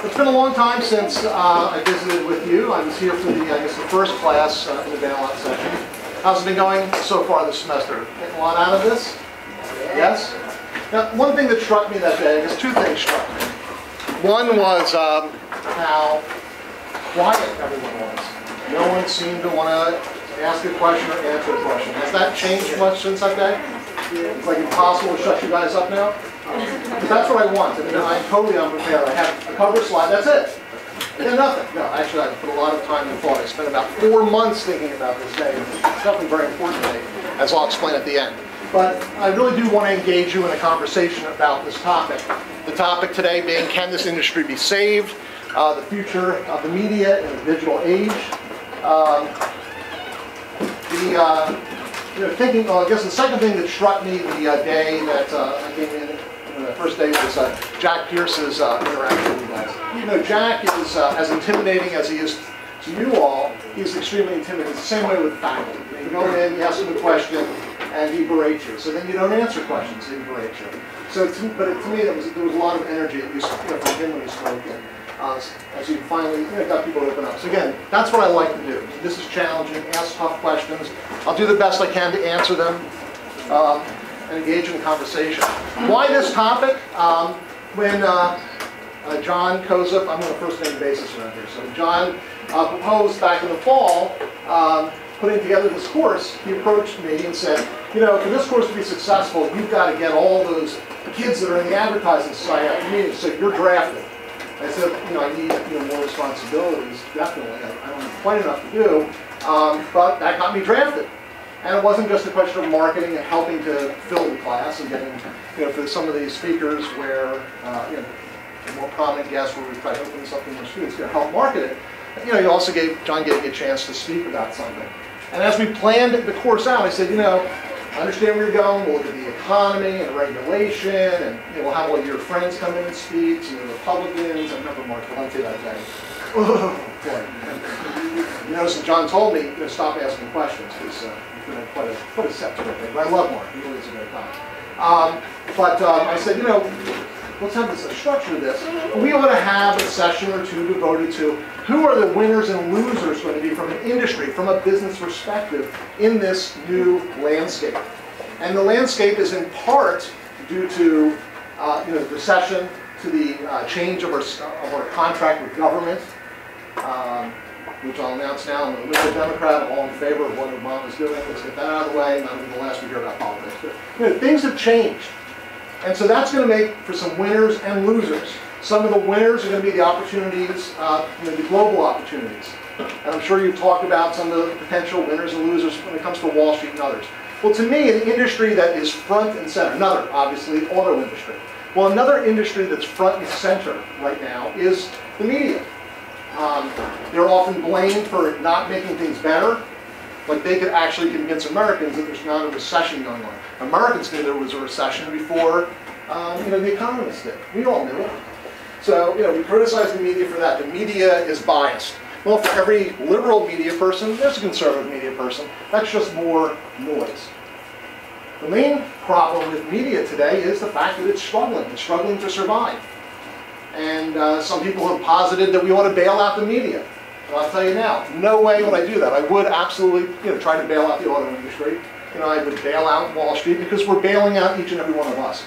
It's been a long time since I visited with you. I was here for the, the first class in the bailout session. How's it been going so far this semester? Getting a lot out of this? Yes? Now, one thing that struck me that day, I guess two things struck me. One was how quiet everyone was. No one seemed to want to ask a question or answer a question. Has that changed much since that day? It's like impossible to shut you guys up now? But that's what I want. I mean, I'm totally unprepared. I have a cover slide, that's it. And nothing. No, actually, I put a lot of time and thought. I spent about 4 months thinking about this day. It's definitely very important to me, as I'll explain at the end. But I really do want to engage you in a conversation about this topic. The topic today being, can this industry be saved? The future of the media in the digital age. Thinking, well, I guess the second thing that struck me the day that I came in the first day was Jack Pierce's interaction with you guys. You know, Jack is as intimidating as he is to you all. He's extremely intimidating. It's the same way with faculty. You go in, you ask him a question, and he berates you. So then you don't answer questions, he berates you. So, to me, there was a lot of energy, at least from him when he spoke. As you finally got people to open up. So again, that's what I like to do. This is challenging, ask tough questions. I'll do the best I can to answer them and engage in conversation. Why this topic? When John Kozub, I'm on a first name basis around here, so John proposed back in the fall, putting together this course, he approached me and said, for this course to be successful, you've got to get all those kids that are in the advertising society at the meeting, so you're drafted. I said, I need more responsibilities, definitely. I don't have quite enough to do, but that got me drafted. And it wasn't just a question of marketing and helping to fill the class and getting, for some of these speakers where, more prominent guests where we tried opening something for students to help market it. John gave me a chance to speak about something. And as we planned the course out, I said, I understand where you're going. We'll look at the economy and regulation, and we'll have all your friends come in and speak, the Republicans. I remember Mark Valente that day. Oh, boy. So John told me to stop asking questions because he's been quite a set to it. But I love Mark. He really is a great guy. I said, let's have this structure of this. We ought to have a session or two devoted to who are the winners and losers going to be from an industry, from a business perspective in this new landscape. And the landscape is in part due to the recession, to the change of our contract with government, which I'll announce now. I'm a liberal Democrat. I'm all in favor of what Obama's doing. Let's get that out of the way. Not even the last we hear about politics. But things have changed. And so that's going to make for some winners and losers. Some of the winners are going to be the opportunities, the global opportunities. And I'm sure you've talked about some of the potential winners and losers when it comes to Wall Street and others. Well, to me, an industry that is front and center, another, obviously, auto industry. Well, another industry that's front and center right now is the media. They're often blamed for not making things better, but they could actually convince Americans that there's not a recession going on. Americans knew there was a recession before the economists did. We all knew it. So we criticize the media for that. The media is biased. Well, for every liberal media person, there's a conservative media person. That's just more noise. The main problem with media today is the fact that it's struggling. It's struggling to survive. And some people have posited that we ought to bail out the media. And I'll tell you now, no way would I do that. I would absolutely try to bail out the auto industry. I would bail out Wall Street because we're bailing out each and every one of us.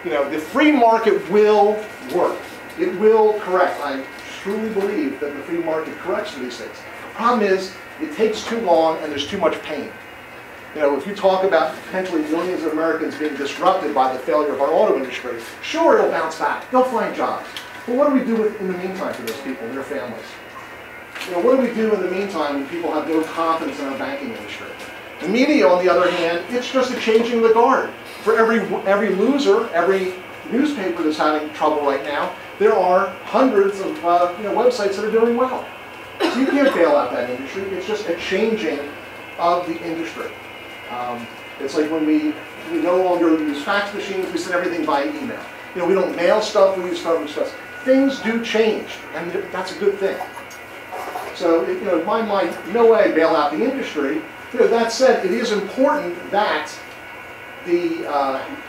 The free market will work. It will correct. I truly believe that the free market corrects for these things. The problem is, it takes too long and there's too much pain. If you talk about potentially millions of Americans being disrupted by the failure of our auto industry, sure, it'll bounce back. They'll find jobs. But what do we do in the meantime for those people and their families? What do we do in the meantime when people have no confidence in our banking industry? The media, on the other hand, it's just a changing of the guard. For every loser, every newspaper that's having trouble right now, there are hundreds of websites that are doing well. So you can't bail out that industry. It's just a changing of the industry. It's like when we no longer use fax machines, we send everything by email. We don't mail stuff, we use phone stuff. Things do change, and that's a good thing. So, in my mind, no way bail out the industry. That said, it is important that the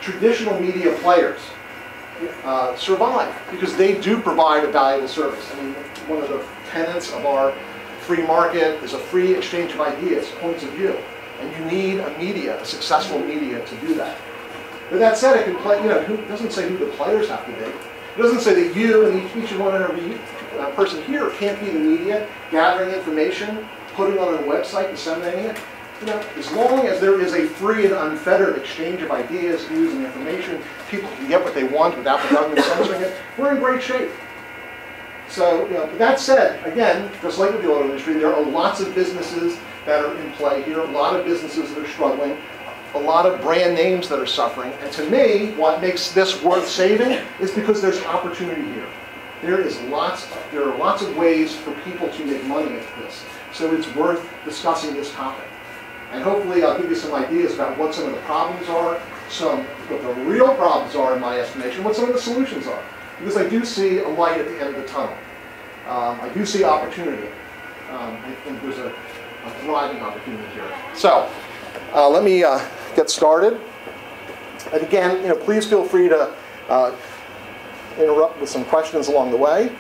traditional media players survive, because they do provide a valuable service. I mean, one of the tenets of our free market is a free exchange of ideas, points of view. And you need a media, a successful media, to do that. But that said, it can play, it doesn't say who the players have to be. It doesn't say that you and each and one and every person here can't be the media, gathering information, putting it on a website, disseminating it. As long as there is a free and unfettered exchange of ideas, views, and information, people can get what they want without the government censoring it, we're in great shape. So, that said, again, just like with the auto industry, there are lots of businesses that are in play here, a lot of businesses that are struggling, a lot of brand names that are suffering. And to me, what makes this worth saving is because there's opportunity here. There are lots of ways for people to make money at this. So it's worth discussing this topic. And hopefully I'll give you some ideas about what some of the problems are, what the real problems are in my estimation, what some of the solutions are. Because I do see a light at the end of the tunnel. I do see opportunity. I think there's a thriving opportunity here. So let me get started. And again, please feel free to interrupt with some questions along the way.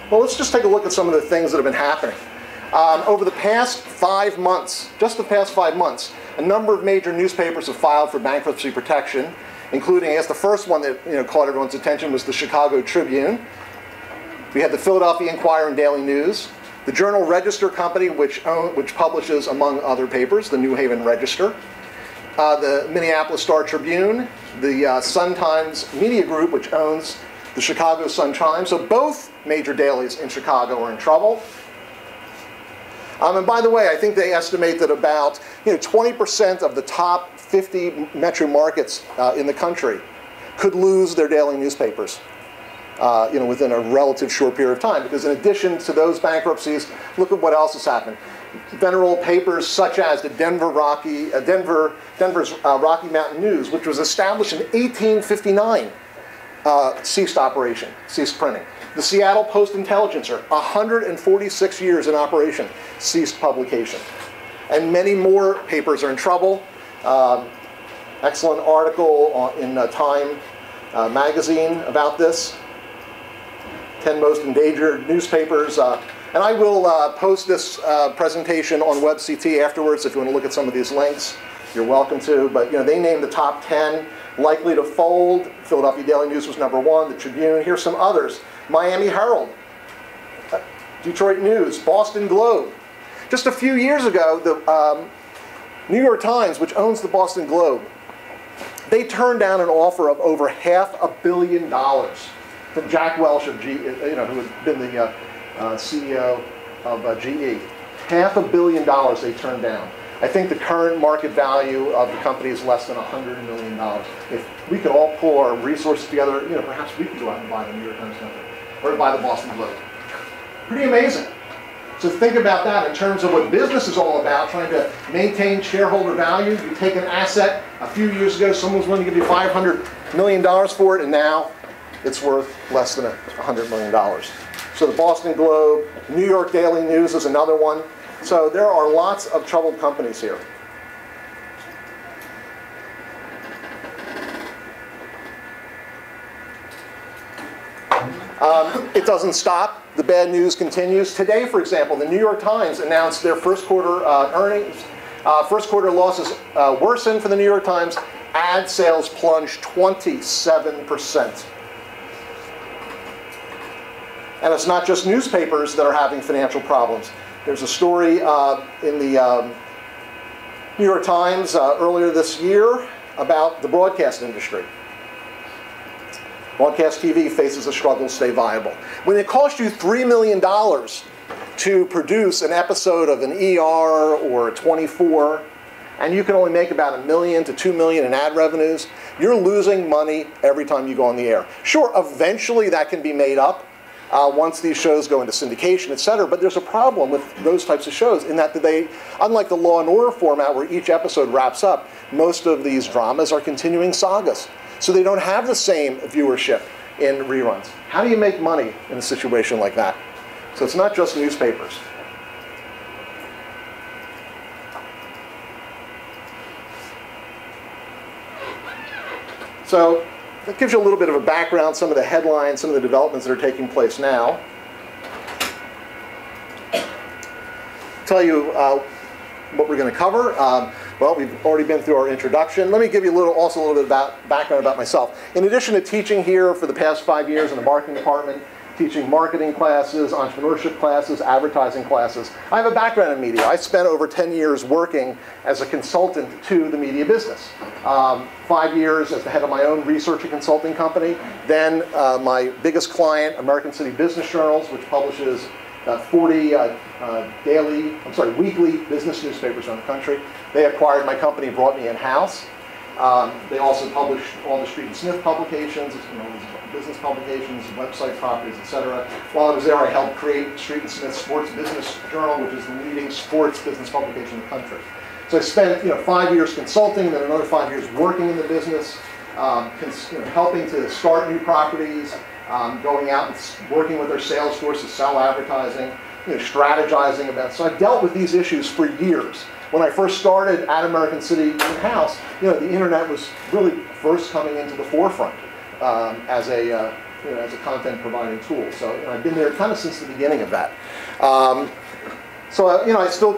Well, let's just take a look at some of the things that have been happening. Over the past 5 months, just the past 5 months, a number of major newspapers have filed for bankruptcy protection, including, I guess the first one that caught everyone's attention was the Chicago Tribune. We had the Philadelphia Inquirer and Daily News, the Journal Register Company, which publishes, among other papers, the New Haven Register, the Minneapolis Star-Tribune, the Sun-Times Media Group, which owns the Chicago Sun-Times. So both major dailies in Chicago are in trouble. And by the way, I think they estimate that about 20% of the top 50 metro markets in the country could lose their daily newspapers within a relative short period of time. Because in addition to those bankruptcies, look at what else has happened. Venerable papers such as the Denver's Rocky Mountain News, which was established in 1859, ceased printing. The Seattle Post-Intelligencer, 146 years in operation, ceased publication. And many more papers are in trouble. Excellent article in Time magazine about this. 10 most endangered newspapers. And I will post this presentation on WebCT afterwards if you want to look at some of these links. You're welcome to. But they named the top 10 likely to fold. Philadelphia Daily News was #1. The Tribune. Here's some others. Miami Herald, Detroit News, Boston Globe. Just a few years ago, the New York Times, which owns the Boston Globe, they turned down an offer of over $500 million from Jack Welch of GE, who had been the CEO of GE. $500 million they turned down. I think the current market value of the company is less than $100 million. If we could all pull our resources together, perhaps we could go out and buy the New York Times company or buy the Boston Globe. Pretty amazing. So think about that in terms of what business is all about, trying to maintain shareholder value. You take an asset, a few years ago, someone was willing to give you $500 million for it, and now it's worth less than $100 million. So the Boston Globe, New York Daily News is another one. So there are lots of troubled companies here. It doesn't stop. The bad news continues. Today, for example, the New York Times announced their first quarter earnings. First quarter losses worsened for the New York Times. Ad sales plunged 27%. And it's not just newspapers that are having financial problems. There's a story in the New York Times earlier this year about the broadcast industry. Broadcast TV faces a struggle to stay viable. When it costs you $3 million to produce an episode of an ER or a 24, and you can only make about $1 million to $2 million in ad revenues, you're losing money every time you go on the air. Sure, eventually that can be made up once these shows go into syndication, etc. But there's a problem with those types of shows in that they, unlike the Law and Order format where each episode wraps up, most of these dramas are continuing sagas. So they don't have the same viewership in reruns. How do you make money in a situation like that? So it's not just newspapers. So that gives you a little bit of a background, some of the headlines, some of the developments that are taking place now. Tell you what we're going to cover. Well, we've already been through our introduction. Let me give you also a little bit about background about myself. In addition to teaching here for the past 5 years in the marketing department, teaching marketing classes, entrepreneurship classes, advertising classes, I have a background in media. I spent over 10 years working as a consultant to the media business. 5 years as the head of my own research and consulting company. Then my biggest client, American City Business Journals, which publishes 40 weekly business newspapers around the country. They acquired my company and brought me in-house. They also published all the Street and Smith publications, business publications, website properties, etc. While I was there, I helped create Street and Smith Sports Business Journal, which is the leading sports business publication in the country. So I spent 5 years consulting, then another 5 years working in the business, helping to start new properties, going out and working with their sales force to sell advertising, strategizing events. So I've dealt with these issues for years. When I first started at American City in-house, the internet was really first coming into the forefront as a content providing tool. So I've been there kind of since the beginning of that. I still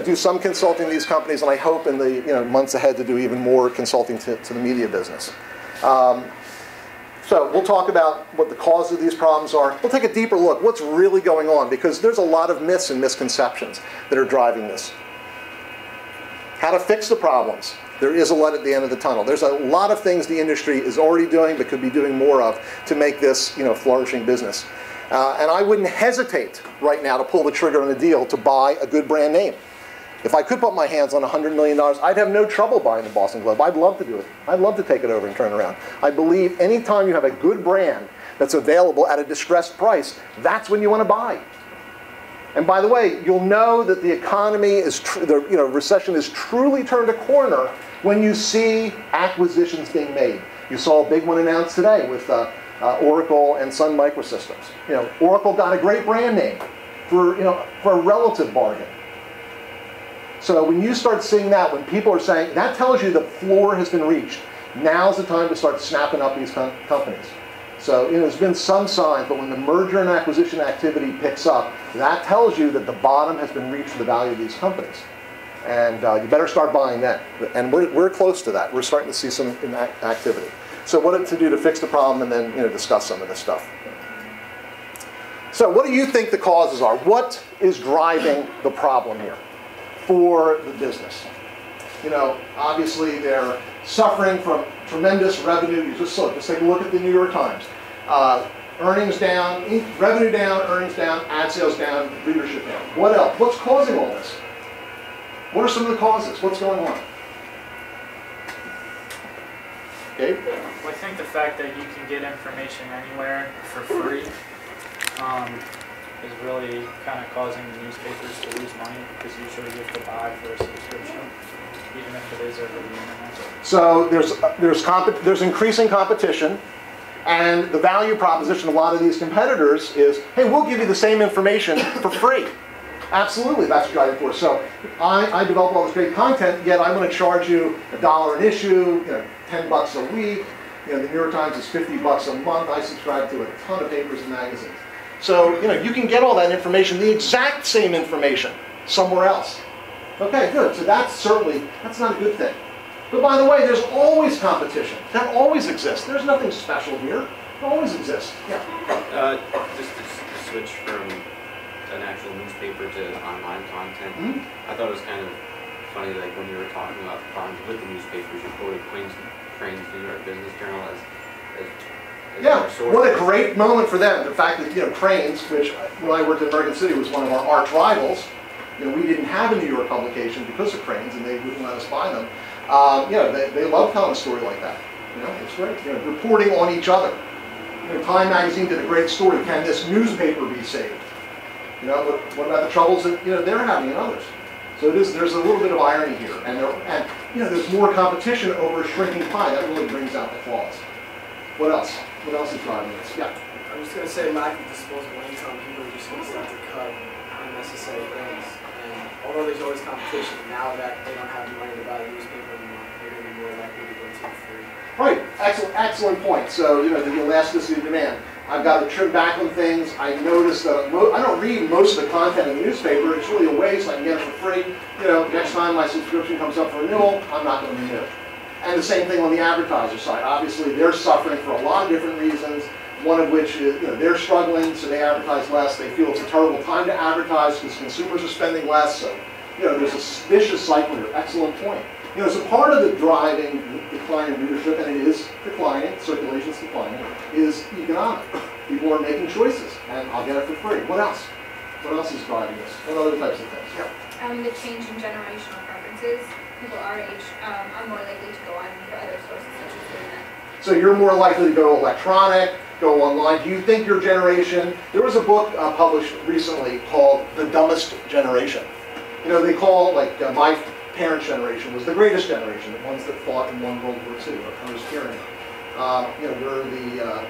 do some consulting to these companies, and I hope in the months ahead to do even more consulting to the media business. So we'll talk about what the cause of these problems are. We'll take a deeper look. What's really going on? Because there's a lot of myths and misconceptions that are driving this. How to fix the problems. There is a light at the end of the tunnel. There's a lot of things the industry is already doing but could be doing more of to make this flourishing business. And I wouldn't hesitate right now to pull the trigger on a deal to buy a good brand name. If I could put my hands on $100 million, I'd have no trouble buying the Boston Globe. I'd love to do it. I'd love to take it over and turn it around. I believe anytime you have a good brand that's available at a distressed price, that's when you want to buy. And by the way, you'll know that the economy is, recession is truly turned a corner when you see acquisitions being made. You saw a big one announced today with Oracle and Sun Microsystems. Oracle got a great brand name for a relative bargain. So when you start seeing that, when people are saying, that tells you the floor has been reached. Now's the time to start snapping up these companies. So there's been some signs, but when the merger and acquisition activity picks up, that tells you that the bottom has been reached for the value of these companies. And you better start buying that. And we're close to that. We're starting to see some activity. So what to do to fix the problem, and then discuss some of this stuff. So what do you think the causes are? What is driving the problem here for the business? Obviously they're suffering from tremendous revenue. Just take a look at the New York Times. Earnings down, revenue down, earnings down, ad sales down, readership down. What else? What's causing all this? What are some of the causes? What's going on? Gabe? Well, I think the fact that you can get information anywhere for free is really kind of causing the newspapers to lose money, because usually you have to buy for a subscription, even if it is over the internet. So there's increasing competition, and the value proposition of a lot of these competitors is, hey, we'll give you the same information for free. Absolutely, that's what you're driving for. So I develop all this great content, yet I'm going to charge you $1 an issue, $10 a week. The New York Times is $50 a month. I subscribe to a ton of papers and magazines. So you can get all that information, the exact same information, somewhere else. Okay, good. So that's not a good thing. But by the way, there's always competition. That always exists. There's nothing special here. It always exists. Yeah. Just to switch from an actual newspaper to online content, I thought it was kind of funny, like when you were talking about the problems with the newspapers, you quoted Crane's New York Business Journal as yeah, what a great moment for them. The fact that Crane's, which when I worked in American City was one of our arch rivals, we didn't have a New York publication because of Crane's, and they wouldn't let us buy them. They love telling a story like that. It's great. Reporting on each other. Time magazine did a great story. Can this newspaper be saved? What about the troubles that they're having and others? So there's a little bit of irony here, and there's more competition over a shrinking pie. That really brings out the flaws. What else? What else is driving this? Yeah. I was going to say lack of disposable income. People are just going to start to cut unnecessary things. And although there's always competition, now that they don't have the money to buy the newspaper anymore, they're going to be more likely to go to free. Right. Excellent point. So, you know, the elasticity of demand. I've got to trim back on things. I notice that I don't read most of the content in the newspaper. It's really a waste. I can get it for free. You know, next time my subscription comes up for renewal, I'm not going to renew it. And the same thing on the advertiser side. Obviously, they're suffering for a lot of different reasons. One of which is, you know, they're struggling, so they advertise less. They feel it's a terrible time to advertise because consumers are spending less. So, you know, there's a vicious cycle here. Excellent point. You know, so part of the driving decline in readership, and it is declining, circulation's declining, is economic. People are making choices, and I'll get it for free. What else? What else is driving this? What other types of things? Yeah. The change in generational preferences. People our age are more likely to go on for other sources such as the internet. So you're more likely to go electronic, go online. Do you think your generation, there was a book published recently called The Dumbest Generation. You know, they call, like, my parents' generation was the greatest generation, the ones that fought and won World War II, opposed tyranny. You know, we're the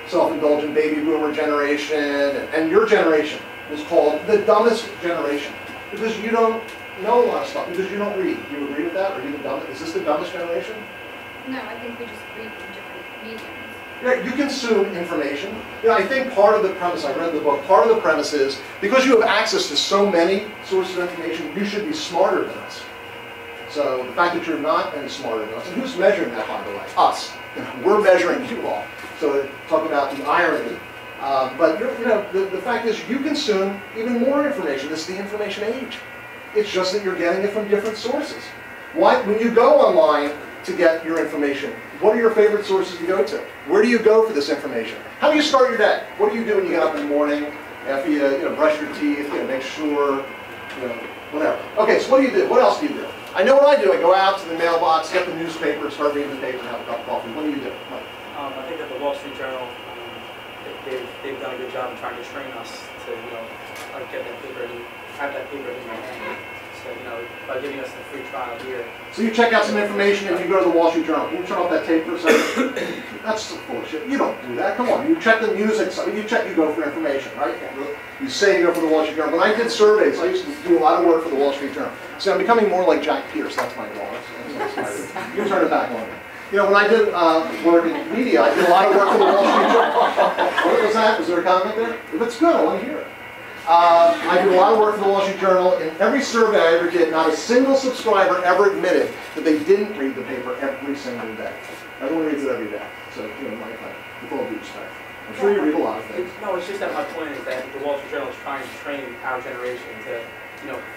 self-indulgent baby boomer generation, and your generation was called the dumbest generation because you don't know a lot of stuff, because you don't read. Do you agree with that? Are you the dumbest? Is this the dumbest generation? No, I think we just read in different mediums. Yeah, you consume information. You know, I think part of the premise, I read the book, part of the premise is because you have access to so many sources of information, you should be smarter than us. So the fact that you're not any smarter than us, and who's measuring that, by the way? Us. You know, we're measuring you all. So talk about the irony. But you know, the fact is you consume even more information. This is the information age. It's just that you're getting it from different sources. Why, when you go online to get your information, what are your favorite sources to go to? Where do you go for this information? How do you start your day? What do you do when you get up in the morning, after you, brush your teeth, make sure, whatever. Okay, so what do you do? What else do you do? I know what I do. I go out to the mailbox, get the newspaper, start reading the paper, and have a cup of coffee. What do you do? I think that the Wall Street Journal, they've done a good job in trying to train us to, get that paper, have that paper in your hand. So, by giving us the free trial here. So you check out some information and you go to the Wall Street Journal. Can you turn off that tape for a second? That's some bullshit. You don't do that. Come on. You check the music. You go for information, right? You say you go for the Wall Street Journal. When I did surveys, I used to do a lot of work for the Wall Street Journal. See, I'm becoming more like Jack Pierce. That's my goal. You turn it back on me. When I did work in media, I did a lot of work for the Wall Street Journal. What was that? Was there a comment there? If it's good, I want to hear it. I did a lot of work for the Wall Street Journal. In every survey I ever did, not a single subscriber ever admitted that they didn't read the paper every single day. Everyone reads it every day. So, with all due respect. I'm sure you read a lot of things. No, it's just that my point is that the Wall Street Journal is trying to train our generation to,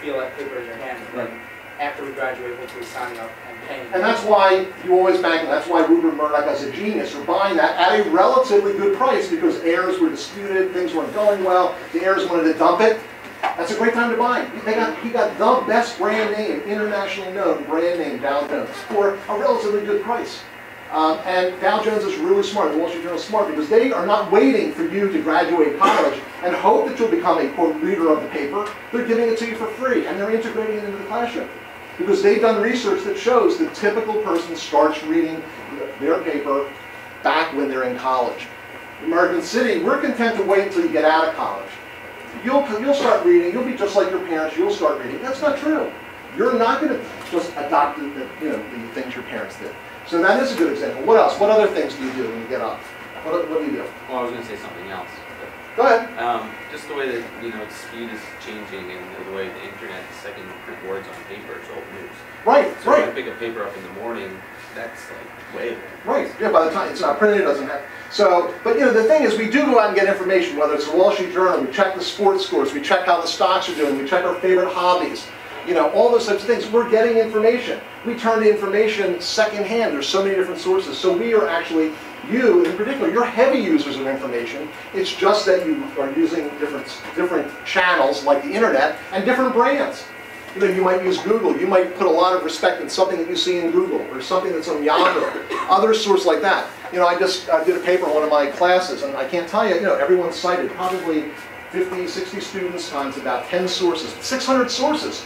feel that paper in your hand. And then after we graduate, hopefully signing up and paying. And that's why you always bank, and that's why Rupert Murdoch, as a genius, are buying that at a relatively good price because heirs were disputed, things weren't going well, the heirs wanted to dump it. That's a great time to buy. He got the best brand name, internationally known brand name, Dow Jones, for a relatively good price. And Dow Jones is really smart, the Wall Street Journal is smart, because they are not waiting for you to graduate college and hope that you'll become a, quote, reader of the paper. They're giving it to you for free, and they're integrating it into the classroom. Because they've done research that shows the typical person starts reading their paper back when they're in college. American City, we're content to wait until you get out of college. You'll start reading, you'll be just like your parents, you'll start reading. That's not true. You're not going to just adopt the things your parents did. So that is a good example. What else? What other things do you do when you get up? What do you do? Well, I was going to say something else. Go ahead. Just the way that, the speed is changing and the way the internet is second print words on paper is old news. Right, so right. When I pick a paper up in the morning, that's like way old. Right, yeah, by the time it's not printed, it doesn't have. So, but the thing is, we do go out and get information, whether it's the Wall Street Journal, we check the sports scores, we check how the stocks are doing, we check our favorite hobbies. All those types of things. We're getting information. We turn the information secondhand. There's so many different sources. So we are actually, you in particular, you're heavy users of information. It's just that you are using different channels like the internet and different brands. You might use Google. You might put a lot of respect in something that you see in Google or something that's on Yahoo, other sources like that. I just did a paper in one of my classes, and I can't tell you, everyone cited probably 50, 60 students times about 10 sources, 600 sources.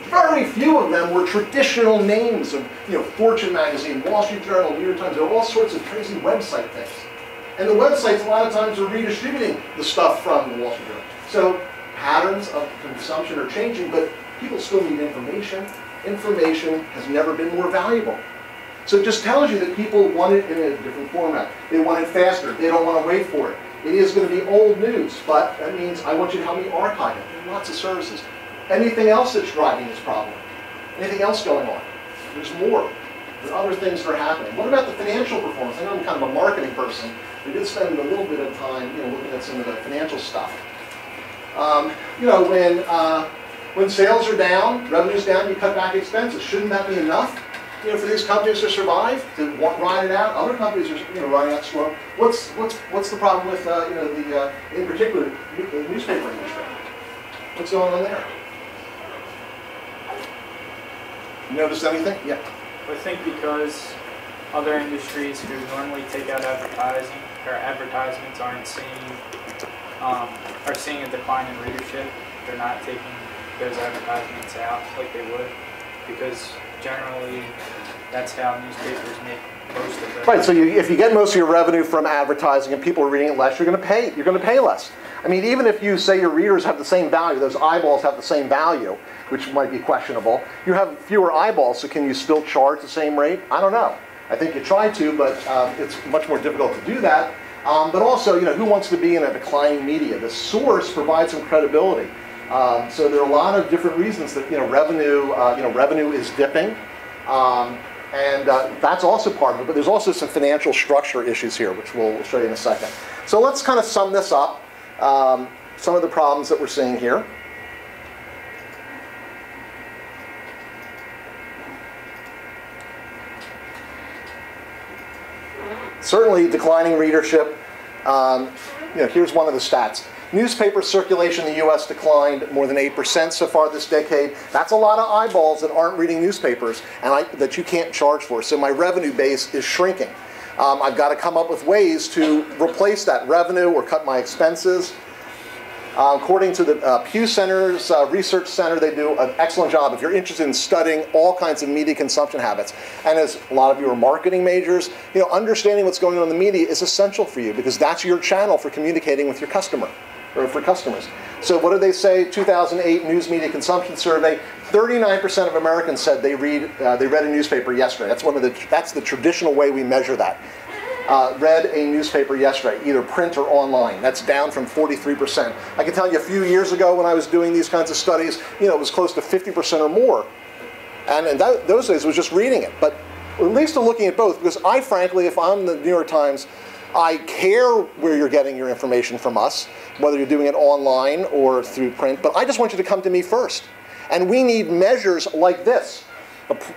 Very few of them were traditional names of, Fortune magazine, Wall Street Journal, New York Times. There are all sorts of crazy website things. And the websites, a lot of times, are redistributing the stuff from the Wall Street Journal. So patterns of consumption are changing, but people still need information. Information has never been more valuable. So it just tells you that people want it in a different format. They want it faster. They don't want to wait for it. It is going to be old news, but that means I want you to help me archive it. There are lots of services. Anything else that's driving this problem? Anything else going on? There's more. There are other things that are happening. What about the financial performance? I know I'm kind of a marketing person. We did spend a little bit of time, looking at some of the financial stuff. When sales are down, revenue's down, you cut back expenses. Shouldn't that be enough? For these companies to survive, to ride it out. Other companies are, riding out slow. What's the problem with, in particular, the newspaper industry? What's going on there? You notice anything? Yeah. I think because other industries who normally take out advertising or advertisements are seeing a decline in readership. They're not taking those advertisements out like they would, because generally that's how newspapers make most of their right. So if you get most of your revenue from advertising and people are reading it less, you're going to pay. You're going to pay less. I mean, even if you say your readers have the same value, those eyeballs have the same value, which might be questionable. You have fewer eyeballs, so can you still charge the same rate? I don't know. I think you try to, but it's much more difficult to do that. But also, who wants to be in a declining media? The source provides some credibility. So there are a lot of different reasons that revenue is dipping, and that's also part of it. But there's also some financial structure issues here, which we'll show you in a second. So let's kind of sum this up. Some of the problems that we're seeing here. Certainly declining readership. Here's one of the stats. Newspaper circulation in the U.S. declined more than 8% so far this decade. That's a lot of eyeballs that aren't reading newspapers and that you can't charge for. So my revenue base is shrinking. I've got to come up with ways to replace that revenue or cut my expenses. According to the Pew Center's Research Center, they do an excellent job if you're interested in studying all kinds of media consumption habits. And as a lot of you are marketing majors, understanding what's going on in the media is essential for you because that's your channel for communicating with your customer or for customers. So what did they say? 2008 News Media Consumption Survey, 39% of Americans said they read a newspaper yesterday. That's the traditional way we measure that. Read a newspaper yesterday, either print or online. That's down from 43%. I can tell you a few years ago when I was doing these kinds of studies, it was close to 50% or more. And in those days, it was just reading it. But at least looking at both, because I frankly, if I'm the New York Times, I care where you're getting your information from us, whether you're doing it online or through print, but I just want you to come to me first. And we need measures like this.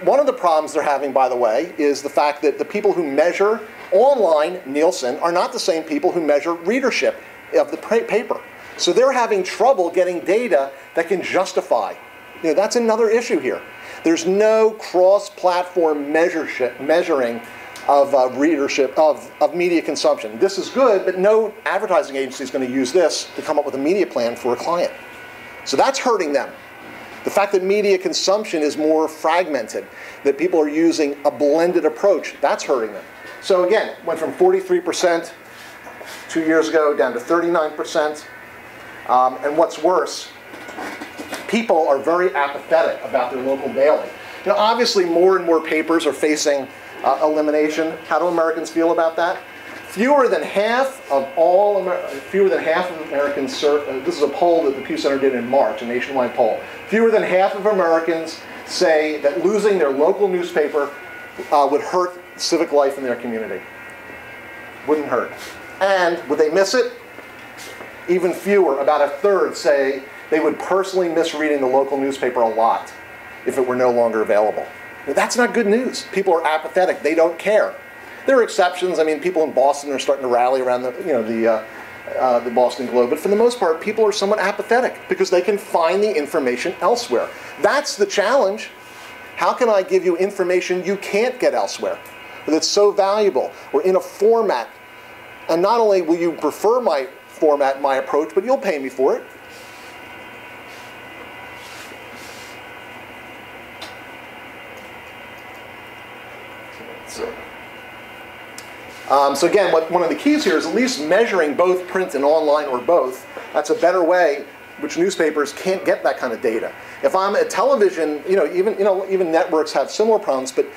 One of the problems they're having, by the way, is the fact that the people who measure online, Nielsen, are not the same people who measure readership of the paper. So they're having trouble getting data that can justify. That's another issue here. There's no cross-platform measuring of readership, of media consumption. This is good, but no advertising agency is going to use this to come up with a media plan for a client. So that's hurting them. The fact that media consumption is more fragmented, that people are using a blended approach, that's hurting them. So again, went from 43% 2 years ago down to 39%. And what's worse, people are very apathetic about their local daily. Obviously more and more papers are facing elimination. How do Americans feel about that? Fewer than half of Americans, this is a poll that the Pew Center did in March, a nationwide poll. Fewer than half of Americans say that losing their local newspaper would hurt civic life in their community. Wouldn't hurt. And would they miss it? Even fewer, about a third, say they would personally miss reading the local newspaper a lot if it were no longer available. Now, that's not good news. People are apathetic. They don't care. There are exceptions. I mean, people in Boston are starting to rally around the Boston Globe. But for the most part, people are somewhat apathetic because they can find the information elsewhere. That's the challenge. How can I give you information you can't get elsewhere that's so valuable or in a format? And not only will you prefer my format, my approach, but you'll pay me for it. So again, one of the keys here is at least measuring both print and online or both. That's a better way which newspapers can't get that kind of data. If I'm a television, even networks have similar problems, but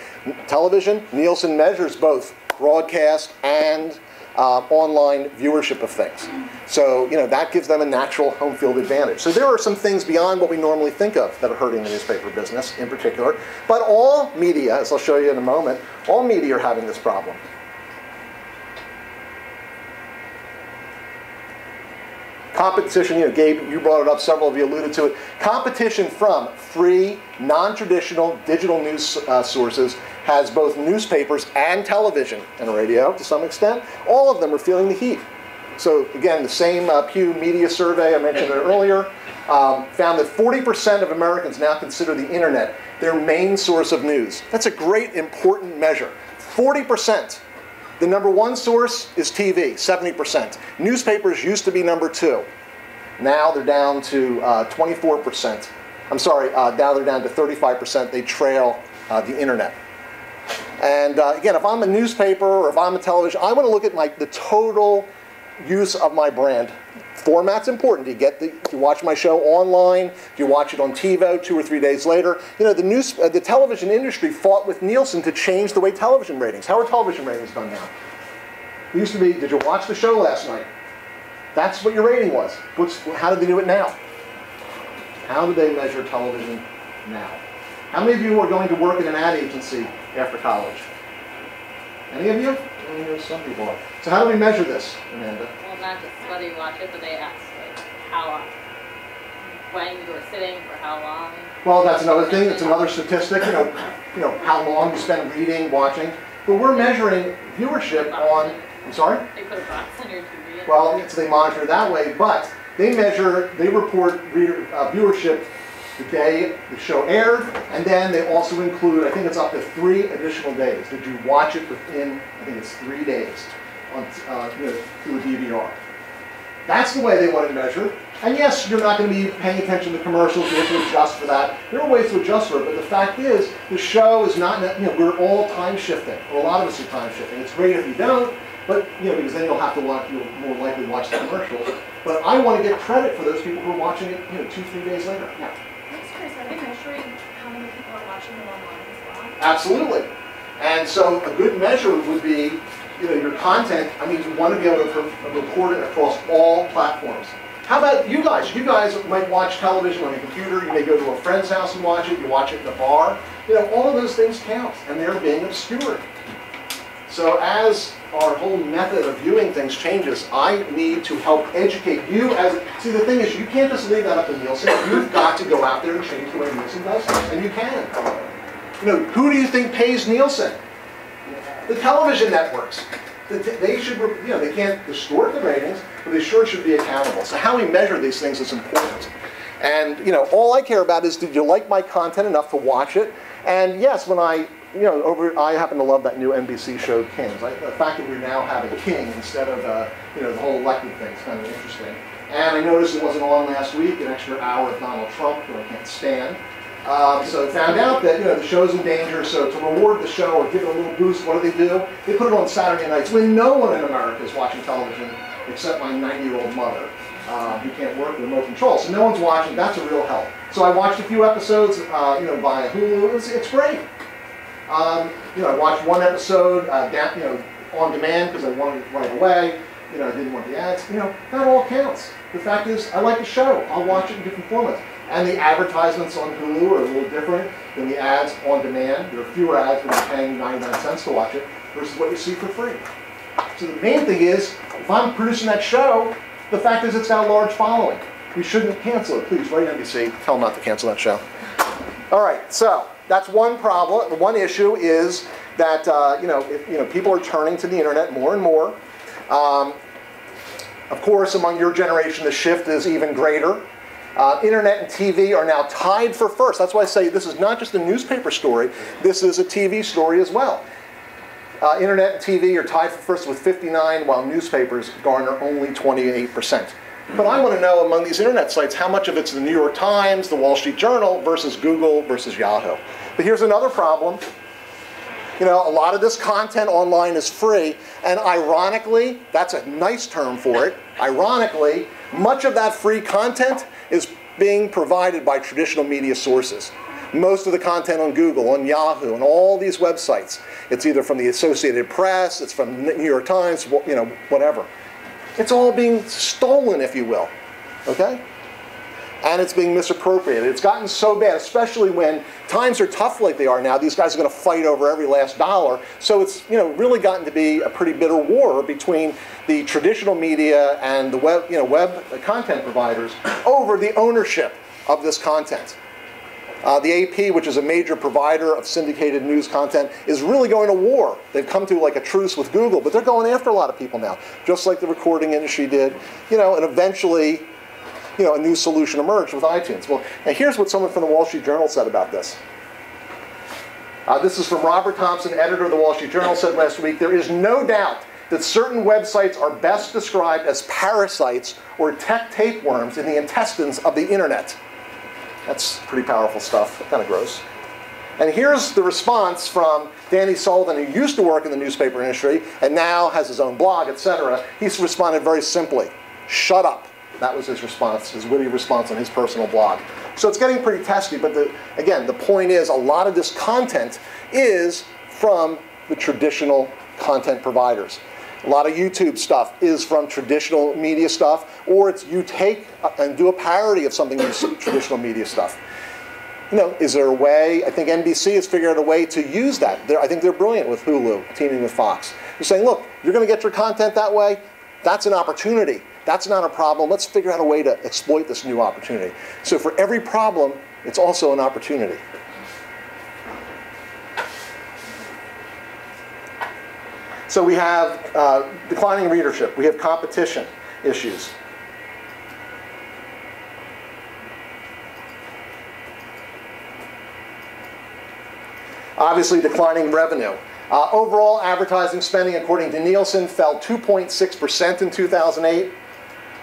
television, Nielsen measures both broadcast and online viewership of things. So, that gives them a natural home field advantage. So there are some things beyond what we normally think of that are hurting the newspaper business in particular. But all media, as I'll show you in a moment, all media are having this problem. Competition, Gabe, you brought it up, several of you alluded to it. Competition from free, non-traditional digital news sources has both newspapers and television and radio to some extent. All of them are feeling the heat. So again, the same Pew Media survey I mentioned earlier found that 40% of Americans now consider the internet their main source of news. That's a great, important measure. 40%. The number one source is TV, 70%. Newspapers used to be number 2. Now they're down to 24%. I'm sorry, now they're down to 35%. They trail the internet. And again, if I'm a newspaper or if I'm a television, I want to look at the total use of my brand. Format's important. Do you watch my show online? Do you watch it on TiVo 2 or 3 days later? The television industry fought with Nielsen to change the way television ratings. How are television ratings done now? It used to be, did you watch the show last night? That's what your rating was. How did they do it now? How do they measure television now? How many of you are going to work in an ad agency after college? Any of you? Some people are. So how do we measure this, Amanda? Well, not just whether you watch it, but they ask how long, when you were sitting, for how long. Well, that's another thing. It's another statistic. How long you spend reading, watching. But we're measuring viewership on. I'm sorry. They put a box on your TV. Well, so they monitor it that way, but they report viewership the day the show aired, and then they also include, I think it's up to 3 additional days. Did you watch it within, I think it's 3 days through a DVR. That's the way they want it measured. And yes, you're not going to be paying attention to commercials. You have to adjust for that. There are ways to adjust for it, but the fact is, the show is not, we're all time shifting. Or a lot of us are time shifting. It's great if you don't, but, because then you'll more likely watch the commercials. But I want to get credit for those people who are watching it, 2-3 days later. Yeah. Are they measuring how many people are watching them online as well? Absolutely. And so a good measure would be, your content. You want to be able to report it across all platforms. How about you guys? You guys might watch television on your computer. You may go to a friend's house and watch it. You watch it in a bar. All of those things count, and they're being obscured. So as our whole method of viewing things changes, I need to help educate you. See, the thing is, you can't just leave that up to Nielsen. You've got to go out there and change the way Nielsen does things, and you can. Who do you think pays Nielsen? The television networks. They should, they can't distort the ratings, but they sure should be accountable. So how we measure these things is important. And all I care about is, did you like my content enough to watch it? And yes, when I happen to love that new NBC show, Kings. The fact that we now have a king instead of the whole elected thing is kind of interesting. And I noticed it wasn't on last week, an extra hour of Donald Trump, who I can't stand. So I found out that the show's in danger. So to reward the show or give it a little boost, what do? They put it on Saturday nights when no one in America is watching television except my 90-year-old mother, who can't work with remote control. So no one's watching. That's a real help. So I watched a few episodes, via Hulu. It's great. I watched one episode on demand because I wanted it right away. I didn't want the ads. That all counts. The fact is, I like the show. I'll watch it in different formats. And the advertisements on Hulu are a little different than the ads on demand. There are fewer ads when you're paying 99 cents to watch it versus what you see for free. So the main thing is, if I'm producing that show, the fact is it's got a large following. We shouldn't cancel it. Please, write NBC. Tell them not to cancel that show. All right, so that's one problem. One issue is that people are turning to the internet more and more. Of course, among your generation, the shift is even greater. Internet and TV are now tied for first. That's why I say this is not just a newspaper story. This is a TV story as well. Internet and TV are tied for first with 59, while newspapers garner only 28%. But I want to know, among these internet sites, how much of it's the New York Times, the Wall Street Journal, versus Google, versus Yahoo. But here's another problem. A lot of this content online is free, and ironically, that's a nice term for it, ironically, much of that free content is being provided by traditional media sources. Most of the content on Google, on Yahoo, and all these websites, it's either from the Associated Press, it's from the New York Times, whatever. It's all being stolen, if you will, okay? And it's being misappropriated. It's gotten so bad, especially when times are tough like they are now. These guys are going to fight over every last dollar. So it's really gotten to be a pretty bitter war between the traditional media and the web content providers over the ownership of this content. The AP, which is a major provider of syndicated news content, is really going to war. They've come to like a truce with Google, but they're going after a lot of people now, just like the recording industry did. And eventually, a new solution emerged with iTunes. Well, now here's what someone from the Wall Street Journal said about this. This is from Robert Thompson, editor of the Wall Street Journal, said last week, "There is no doubt that certain websites are best described as parasites or tech tapeworms in the intestines of the internet." That's pretty powerful stuff, kind of gross. And here's the response from Danny Sullivan, who used to work in the newspaper industry and now has his own blog, etc. He's responded very simply, "Shut up." That was his response, his witty response on his personal blog. So it's getting pretty testy, but again, the point is a lot of this content is from the traditional content providers. A lot of YouTube stuff is from traditional media stuff, or it's you take and do a parody of something in traditional media stuff. Is there a way? I think NBC has figured out a way to use that. I think they're brilliant with Hulu, teaming with Fox. They're saying, look, you're going to get your content that way. That's an opportunity. That's not a problem. Let's figure out a way to exploit this new opportunity. So for every problem, it's also an opportunity. So we have declining readership. We have competition issues. Obviously, declining revenue. Overall advertising spending, according to Nielsen, fell 2.6% in 2008.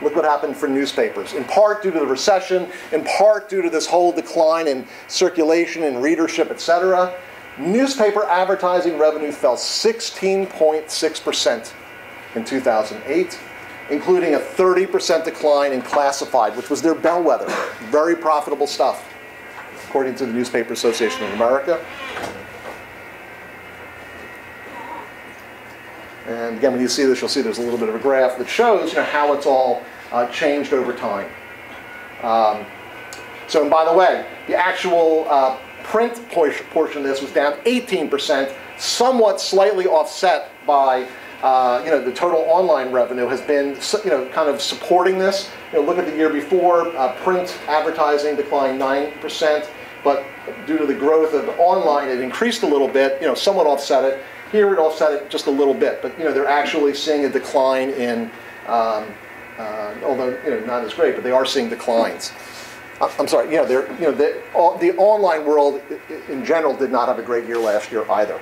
Look what happened for newspapers, in part due to the recession, in part due to this whole decline in circulation and readership, etc. Newspaper advertising revenue fell 16.6% in 2008, including a 30% decline in classified, which was their bellwether. Very profitable stuff, according to the Newspaper Association of America. And again, when you see this, you'll see there's a little bit of a graph that shows how it's all changed over time. And by the way, the actual print portion of this was down 18%, somewhat slightly offset by the total online revenue has been kind of supporting this. Look at the year before, print advertising declined 9%, but due to the growth of online, it increased a little bit, somewhat offset it. Here it offset it just a little bit, but they're actually seeing a decline in, although not as great, but they are seeing declines. I'm sorry, the online world in general did not have a great year last year either.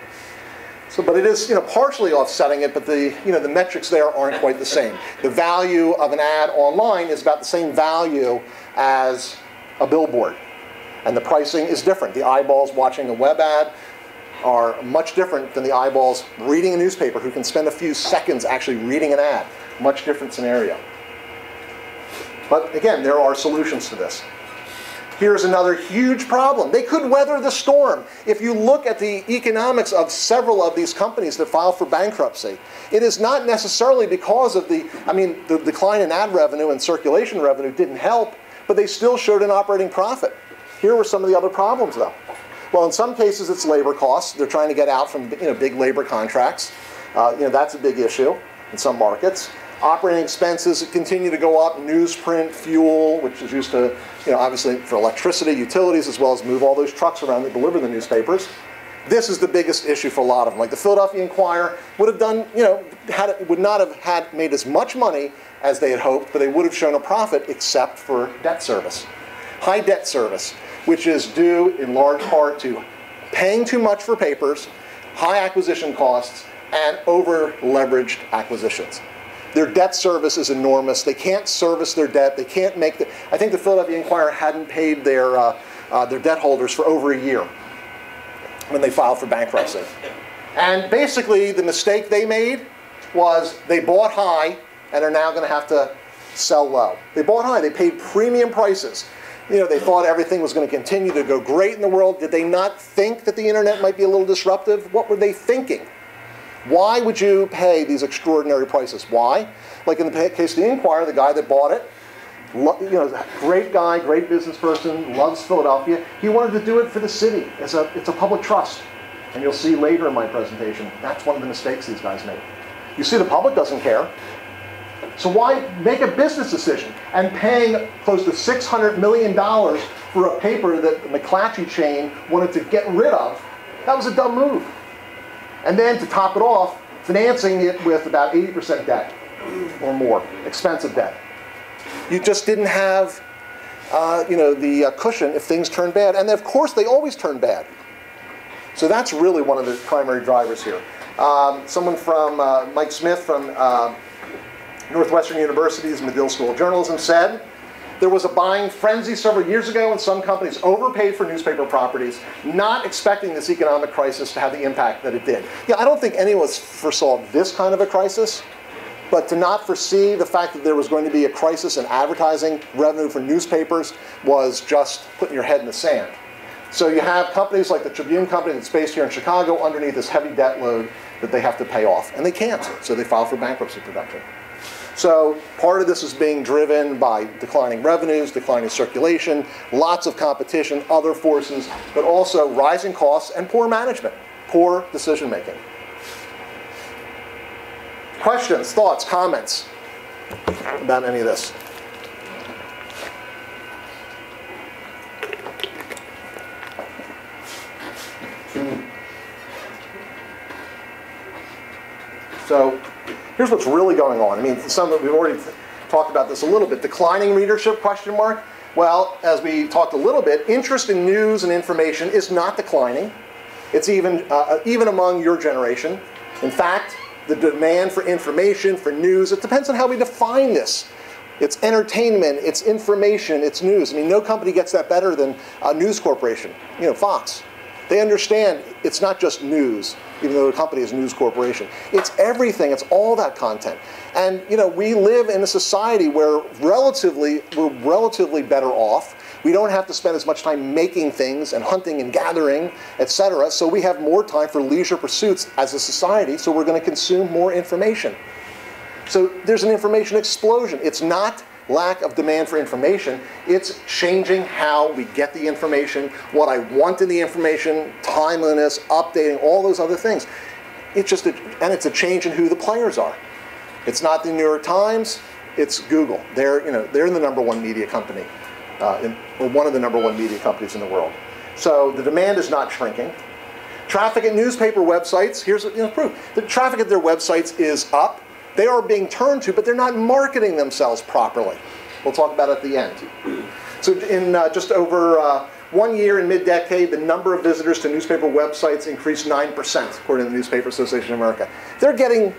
So, but it is partially offsetting it, but the metrics there aren't quite the same. The value of an ad online is about the same value as a billboard, and the pricing is different. The eyeballs watching a web ad are much different than the eyeballs reading a newspaper who can spend a few seconds actually reading an ad. Much different scenario. But again, there are solutions to this. Here's another huge problem. They could weather the storm. If you look at the economics of several of these companies that filed for bankruptcy, it is not necessarily because of the decline in ad revenue and circulation revenue didn't help, but they still showed an operating profit. Here were some of the other problems though. Well, in some cases, it's labor costs. They're trying to get out from big labor contracts. That's a big issue in some markets. Operating expenses continue to go up. Newsprint, fuel, which is used to, obviously for electricity, utilities, as well as move all those trucks around that deliver the newspapers. This is the biggest issue for a lot of them. Like the Philadelphia Inquirer would have done, would not have made as much money as they had hoped, but they would have shown a profit except for debt service. High debt service, which is due in large part to paying too much for papers, high acquisition costs, and over-leveraged acquisitions. Their debt service is enormous. They can't service their debt. They can't make the. I think the Philadelphia Inquirer hadn't paid their debt holders for over a year when they filed for bankruptcy. And basically, the mistake they made was they bought high and are now going to have to sell low. They bought high. They paid premium prices. They thought everything was going to continue to go great in the world. Did they not think that the internet might be a little disruptive? What were they thinking? Why would you pay these extraordinary prices? Why? Like in the case of the Inquirer, the guy that bought it, great guy, great business person, loves Philadelphia. He wanted to do it for the city. It's a public trust. And you'll see later in my presentation, that's one of the mistakes these guys made. You see, the public doesn't care. So why make a business decision? And paying close to $600 million for a paper that the McClatchy chain wanted to get rid of, that was a dumb move. And then to top it off, financing it with about 80% debt or more, expensive debt. You just didn't have the cushion if things turned bad. And of course, they always turn bad. So that's really one of the primary drivers here. Someone from, Mike Smith from Northwestern University's Medill School of Journalism said, there was a buying frenzy several years ago and some companies overpaid for newspaper properties, not expecting this economic crisis to have the impact that it did. Yeah, I don't think anyone foresaw this kind of a crisis, but to not foresee the fact that there was going to be a crisis in advertising revenue for newspapers was just putting your head in the sand. So you have companies like the Tribune Company that's based here in Chicago underneath this heavy debt load that they have to pay off. And they can't, so they file for bankruptcy protection. So part of this is being driven by declining revenues, declining circulation, lots of competition, other forces, but also rising costs and poor management, poor decision making. Questions, thoughts, comments about any of this? So here's what's really going on. I mean, we've already talked about this a little bit. Declining readership, question mark? Well, as we talked a little bit, interest in news and information is not declining. It's even among your generation. In fact, the demand for information, for news, it depends on how we define this. It's entertainment, it's information, it's news. I mean, no company gets that better than a News Corporation, Fox. They understand it's not just news, even though the company is News Corporation. It's everything. It's all that content. And we live in a society where we're relatively better off. We don't have to spend as much time making things and hunting and gathering, etc. So we have more time for leisure pursuits as a society. So we're going to consume more information. So there's an information explosion. It's not lack of demand for information. It's changing how we get the information, what I want in the information, timeliness, updating, all those other things. It's a change in who the players are. It's not the New York Times, it's Google. They're the number one media company, or one of the number one media companies in the world. So the demand is not shrinking. Traffic at newspaper websites, here's proof. The traffic at their websites is up. They are being turned to, but they're not marketing themselves properly. We'll talk about it at the end. So in just over 1 year in mid-decade, the number of visitors to newspaper websites increased 9%, according to the Newspaper Association of America. They're getting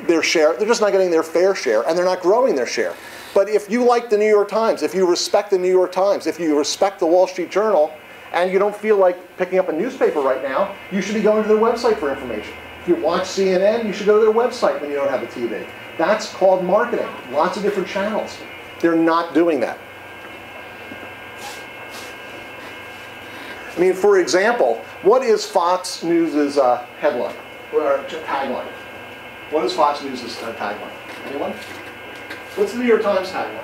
their share. They're just not getting their fair share, and they're not growing their share. But if you like the New York Times, if you respect the New York Times, if you respect the Wall Street Journal, and you don't feel like picking up a newspaper right now, you should be going to their website for information. If you watch CNN, you should go to their website when you don't have a TV. That's called marketing. Lots of different channels. They're not doing that. I mean, for example, what is Fox News' headline or tagline? What is Fox News' tagline? Anyone? What's the New York Times tagline?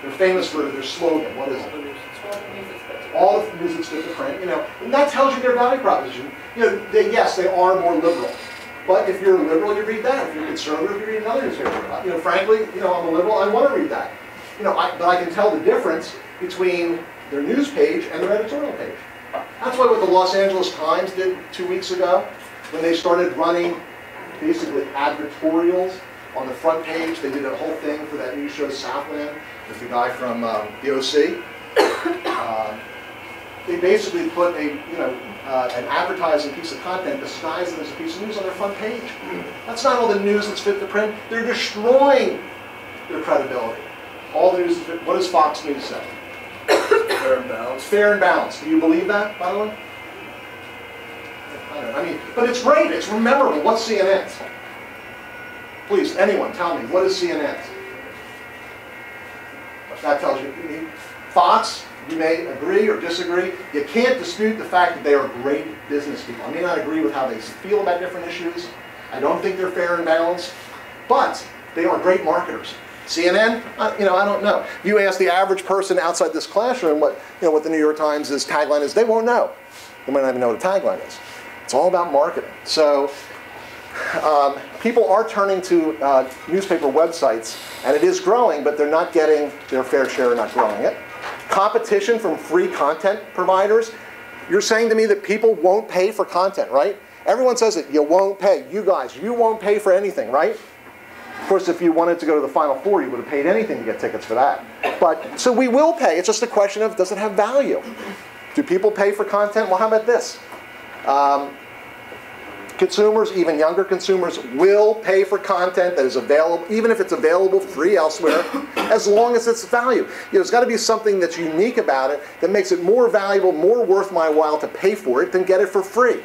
They're famous for their slogan. What is it? All the news that's good to print, and that tells you their value proposition. Yes, they are more liberal. But if you're a liberal, you read that. If you're conservative, you read another newspaper. Frankly, I'm a liberal, I want to read that. But I can tell the difference between their news page and their editorial page. That's why what the Los Angeles Times did 2 weeks ago, when they started running basically advertorials on the front page. They did a whole thing for that new show Southland with the guy from the OC. They basically put an advertising piece of content disguised as a piece of news on their front page. That's not all the news that's fit to print. They're destroying their credibility. All the news, what does Fox News say? Fair and balanced. Fair and balanced. Do you believe that, by the way? I mean, but it's great. It's memorable. What's CNN? Please, anyone, tell me. What is CNN? That tells you. Fox, you may agree or disagree. You can't dispute the fact that they are great business people. I may not agree with how they feel about different issues. I don't think they're fair and balanced, but they are great marketers. CNN, I don't know. You ask the average person outside this classroom what the New York Times' tagline is, they won't know. They might not even know what a tagline is. It's all about marketing. So people are turning to newspaper websites, and it is growing, but they're not getting their fair share, not growing it. Competition from free content providers. You're saying to me that people won't pay for content, right? Everyone says it, you won't pay. You guys, you won't pay for anything, right? Of course, if you wanted to go to the Final Four, you would have paid anything to get tickets for that. But, so we will pay. It's just a question of, does it have value? Do people pay for content? Well, how about this? Consumers, even younger consumers, will pay for content that is available, even if it's available free elsewhere, as long as it's value. There's got to be something that's unique about it that makes it more valuable, more worth my while to pay for it than get it for free.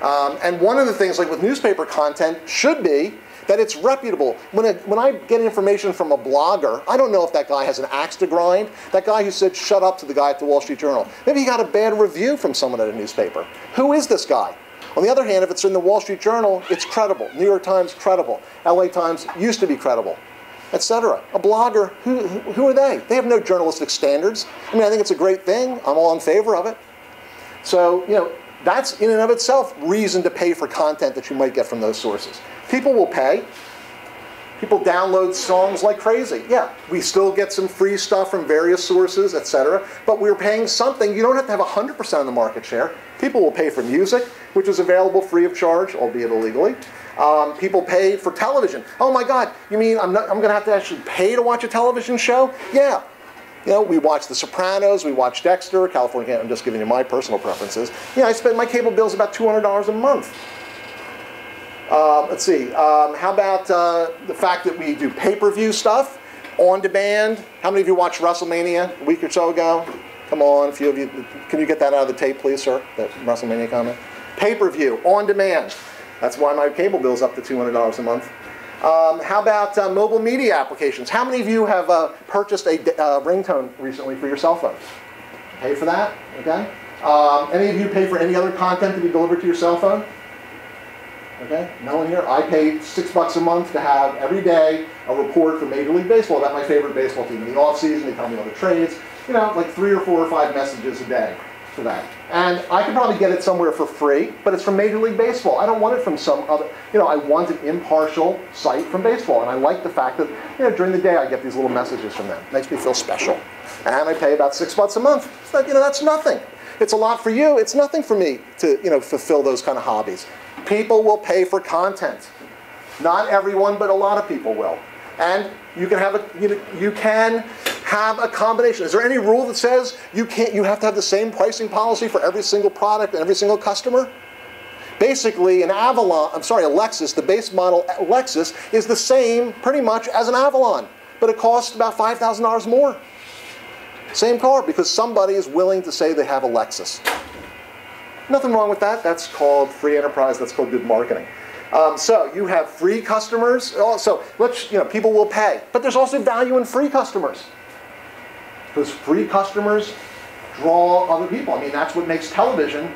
And one of the things, like with newspaper content, should be that it's reputable. When I get information from a blogger, I don't know if that guy has an axe to grind. That guy who said shut up to the guy at the Wall Street Journal. Maybe he got a bad review from someone at a newspaper. Who is this guy? On the other hand, if it's in the Wall Street Journal, it's credible. New York Times, credible. LA Times used to be credible, etc. A blogger, who are they? They have no journalistic standards. I mean, I think it's a great thing. I'm all in favor of it. So, that's in and of itself reason to pay for content that you might get from those sources. People will pay. People download songs like crazy. Yeah, we still get some free stuff from various sources, etc. But we're paying something. You don't have to have 100% of the market share. People will pay for music, which is available free of charge, albeit illegally. People pay for television. Oh my God, you mean I'm going to have to actually pay to watch a television show? Yeah. We watch The Sopranos, we watch Dexter, California. I'm just giving you my personal preferences. I spend my cable bills about $200 a month. Let's see. How about the fact that we do pay-per-view stuff on demand? How many of you watched WrestleMania a week or so ago? Come on, a few of you. Can you get that out of the tape, please, sir? That WrestleMania comment. Pay-per-view on demand. That's why my cable bill's up to $200 a month. How about mobile media applications? How many of you have purchased a ringtone recently for your cell phone? Pay for that? Okay. Any of you pay for any other content to be delivered to your cell phone? Okay. No one here? I pay $6 a month to have every day a report from Major League Baseball about my favorite baseball team. In the off season, they tell me all the trades. Like 3 or 4 or 5 messages a day for that. And I could probably get it somewhere for free, but it's from Major League Baseball. I don't want it from some other, I want an impartial site from baseball. And I like the fact that, during the day I get these little messages from them. It makes me feel special. And I pay about $6 a month. So, that's nothing. It's a lot for you. It's nothing for me to, fulfill those kind of hobbies. People will pay for content. Not everyone, but a lot of people will. And you can have a combination. Is there any rule that says you have to have the same pricing policy for every single product and every single customer? Basically, a Lexus, the base model Lexus, is the same pretty much as an Avalon, but it costs about $5,000 more. Same car, because somebody is willing to say they have a Lexus. Nothing wrong with that. That's called free enterprise. That's called good marketing. So you have free customers. So people will pay, but there's also value in free customers, because free customers draw other people. I mean, that's what makes television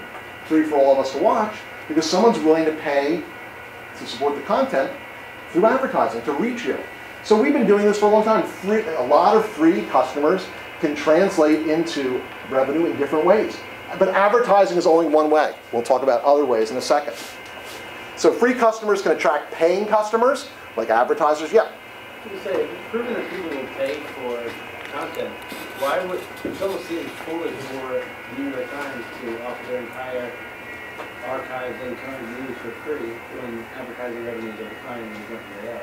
free for all of us to watch, because someone's willing to pay to support the content through advertising to reach you. So we've been doing this for a long time. A lot of free customers can translate into revenue in different ways, but advertising is only one way. We'll talk about other ways in a second. So free customers can attract paying customers, like advertisers. Yeah? You say, proving that people will pay for content, why would it almost seem foolish for the New York Times to offer their entire archives and current news for free when advertising revenues are declining as much as they are?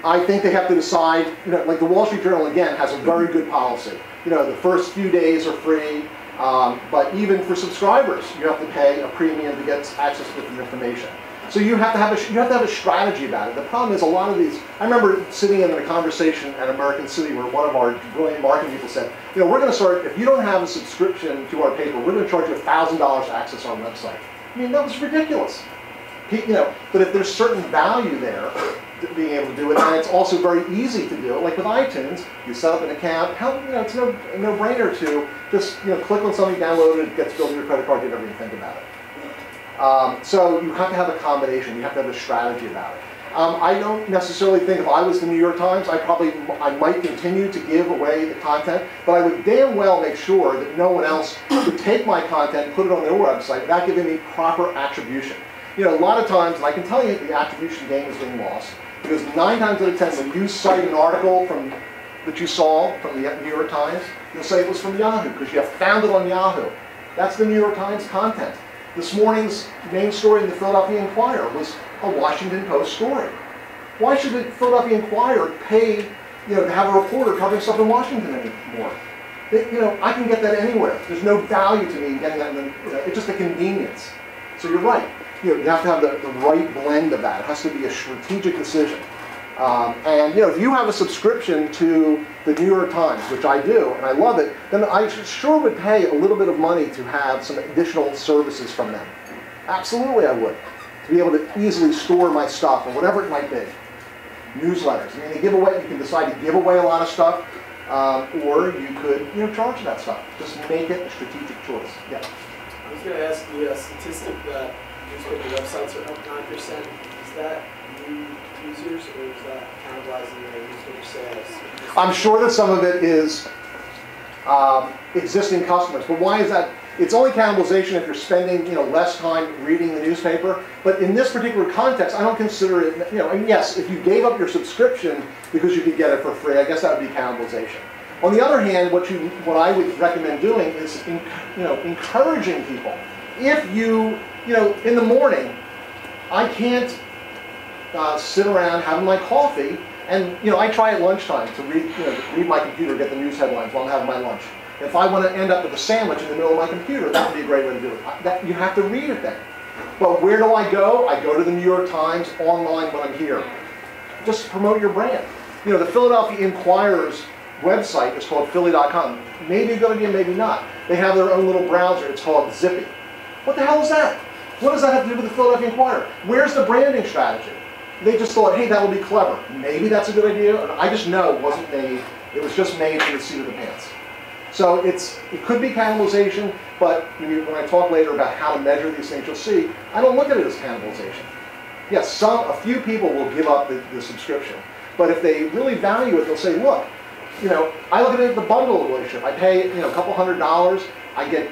I think they have to decide, like the Wall Street Journal, again, has a very good policy. The first few days are free, but even for subscribers, you have to pay a premium to get access to different information. So you have to have a strategy about it. The problem is a lot of these. I remember sitting in a conversation at American City where one of our brilliant marketing people said, we're going to start, if you don't have a subscription to our paper, we're going to charge you $1,000 to access our website. I mean, that was ridiculous. But if there's certain value there, being able to do it, and it's also very easy to do it. Like with iTunes, you set up an account. It's a no-brainer to just click on something, download it, it gets billed to your credit card, you never even think about it. So you have to have a combination. You have to have a strategy about it. I don't necessarily think if I was the New York Times, I might continue to give away the content, but I would damn well make sure that no one else would take my content and put it on their website without giving me proper attribution. A lot of times, and I can tell you the attribution game is being lost, because 9 times out of 10, when you cite an article that you saw from the New York Times, you'll say it was from Yahoo, because you have found it on Yahoo. That's the New York Times content. This morning's main story in the Philadelphia Inquirer was a Washington Post story. Why should the Philadelphia Inquirer pay, to have a reporter covering stuff in Washington anymore? I can get that anywhere. There's no value to me in getting that. It's just a convenience. So you're right. You have to have the right blend of that. It has to be a strategic decision. And if you have a subscription to the New York Times, which I do, and I love it, then I sure would pay a little bit of money to have some additional services from them. Absolutely I would. To be able to easily store my stuff, or whatever it might be. Newsletters. I mean, they give away, you can decide to give away a lot of stuff, or you could charge for that stuff. Just make it a strategic choice. Yeah. I was going to ask you a statistic that newspaper websites are up 9%. Is that new users, or is that cannibalizing the newspaper sales? I'm sure that some of it is existing customers, but why is that? It's only cannibalization if you're spending less time reading the newspaper. But in this particular context, I don't consider it. Yes, if you gave up your subscription because you could get it for free, I guess that would be cannibalization. On the other hand, what I would recommend doing is encouraging people. If you in the morning, I can't sit around having my coffee, and I try at lunchtime to read my computer, get the news headlines while I'm having my lunch. If I want to end up with a sandwich in the middle of my computer, that would be a great way to do it. You have to read it then. But where do I go? I go to the New York Times online when I'm here. Just promote your brand. The Philadelphia Inquirer's website is called Philly.com. Maybe a good idea, maybe not. They have their own little browser. It's called Zippy. What the hell is that? What does that have to do with the Philadelphia Inquirer? Where's the branding strategy? They just thought, hey, that will be clever. Maybe that's a good idea. And I just know it wasn't made. It was just made for the seat of the pants. So it could be cannibalization, but when I talk later about how to measure these things, you'll see, I don't look at it as cannibalization. Yes, a few people will give up the subscription. But if they really value it, they'll say, look, I look at it as the bundle relationship. I pay a couple $100, I get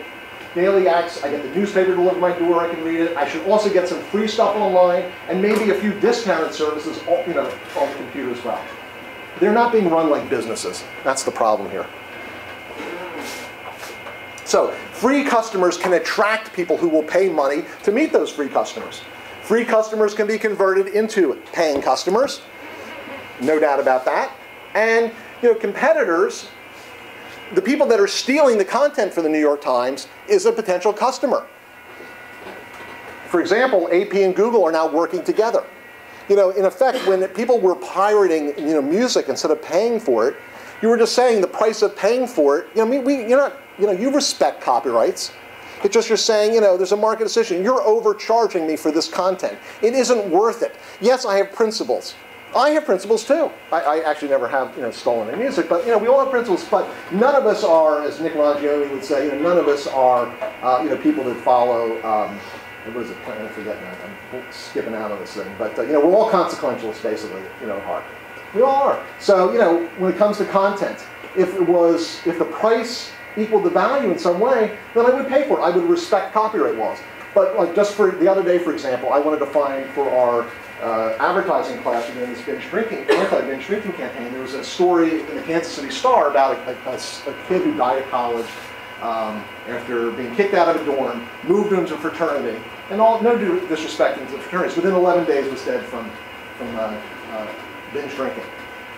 daily access, I get the newspaper delivered to my door, I can read it. I should also get some free stuff online, and maybe a few discounted services on the computer as well. They're not being run like businesses. That's the problem here. So, free customers can attract people who will pay money to meet those free customers. Free customers can be converted into paying customers. No doubt about that. And, competitors, the people that are stealing the content for the New York Times is a potential customer. For example, AP and Google are now working together. In effect, when people were pirating, music instead of paying for it, you were just saying the price of paying for it. You respect copyrights. It's just you're saying, there's a market decision. You're overcharging me for this content. It isn't worth it. Yes, I have principles. I have principles too. I actually never have stolen any music, but we all have principles. But none of us are, as Nick Rangioni would say, none of us are people that follow. What is it? I forget now. I'm skipping out on this thing, but we're all consequentialists basically. At heart. We all are. So when it comes to content, if the price equaled the value in some way, then I would pay for it. I would respect copyright laws. But like just for the other day, for example, I wanted to find for our advertising class in this anti-binge drinking campaign. There was a story in the Kansas City Star about a kid who died at college after being kicked out of a dorm, moved into a fraternity, and no disrespect to the fraternities, within 11 days was dead from binge drinking.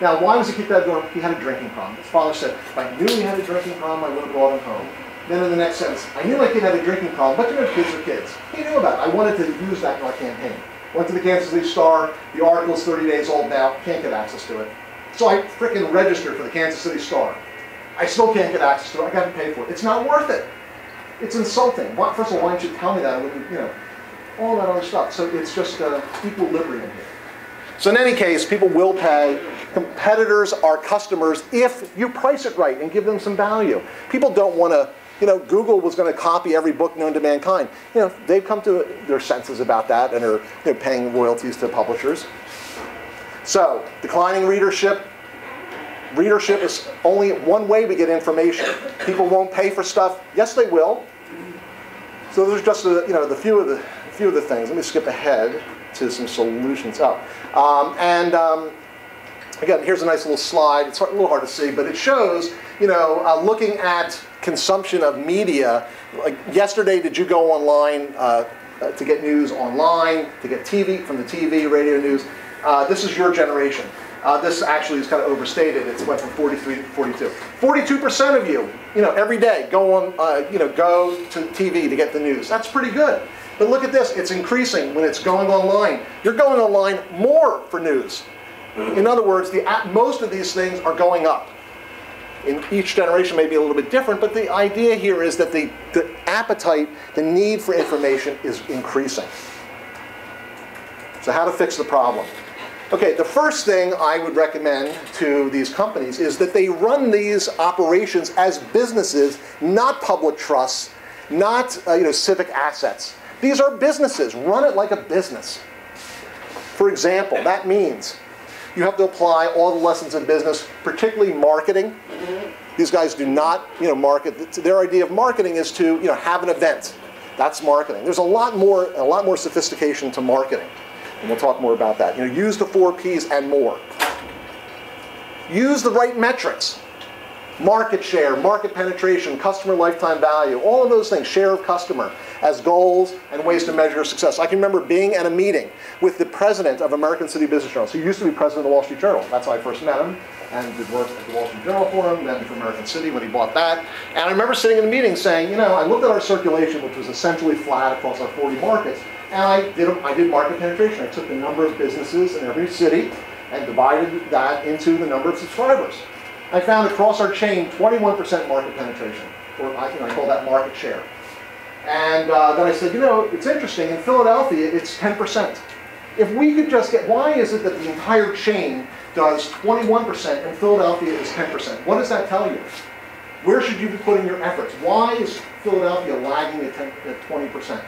Now, why was he kicked out of the dorm? He had a drinking problem. His father said, if I knew he had a drinking problem, I would have brought him home. Then in the next sentence, I knew my kid had a drinking problem, but kids are kids. He knew about it. I wanted to use that in our campaign. Went to the Kansas City Star. The article's 30 days old now. Can't get access to it. So I frickin' registered for the Kansas City Star. I still can't get access to it. I got to pay for it. It's not worth it. It's insulting. First of all, why didn't you tell me that? I wouldn't, all that other stuff. So it's just equilibrium here. So in any case, people will pay. Competitors are customers if you price it right and give them some value. People don't want to, Google was going to copy every book known to mankind. They've come to their senses about that and are paying royalties to publishers. So, declining readership. Readership is only one way we get information. People won't pay for stuff. Yes, they will. So there's just the few of the things. Let me skip ahead to some solutions. Again, here's a nice little slide. It's a little hard to see, but it shows, looking at consumption of media. Like yesterday, did you go online to get news online, to get TV from the TV, radio news? This is your generation. This actually is kind of overstated. It went from 43 to 42. 42% of you, every day go to TV to get the news. That's pretty good. But look at this. It's increasing when it's going online. You're going online more for news. In other words, most of these things are going up. In each generation may be a little bit different, but the idea here is that the appetite, the need for information is increasing. So how to fix the problem? Okay, the first thing I would recommend to these companies is that they run these operations as businesses, not public trusts, not civic assets. These are businesses. Run it like a business. For example, that means you have to apply all the lessons in business, particularly marketing. These guys do not, market. Their idea of marketing is to, have an event. That's marketing. There's a lot more sophistication to marketing, and we'll talk more about that. Use the 4 Ps and more. Use the right metrics. Market share, market penetration, customer lifetime value, all of those things, share of customer, as goals and ways to measure success. I can remember being at a meeting with the president of American City Business Journal. So he used to be president of the Wall Street Journal. That's how I first met him, and did work at the Wall Street Journal for him, then for American City when he bought that. And I remember sitting in a meeting saying, I looked at our circulation, which was essentially flat across our 40 markets, and I did market penetration. I took the number of businesses in every city and divided that into the number of subscribers. I found across our chain 21% market penetration, or I call that market share. And then I said, it's interesting, in Philadelphia it's 10%. If we could just get, why is it that the entire chain does 21% and Philadelphia is 10%? What does that tell you? Where should you be putting your efforts? Why is Philadelphia lagging at 20%?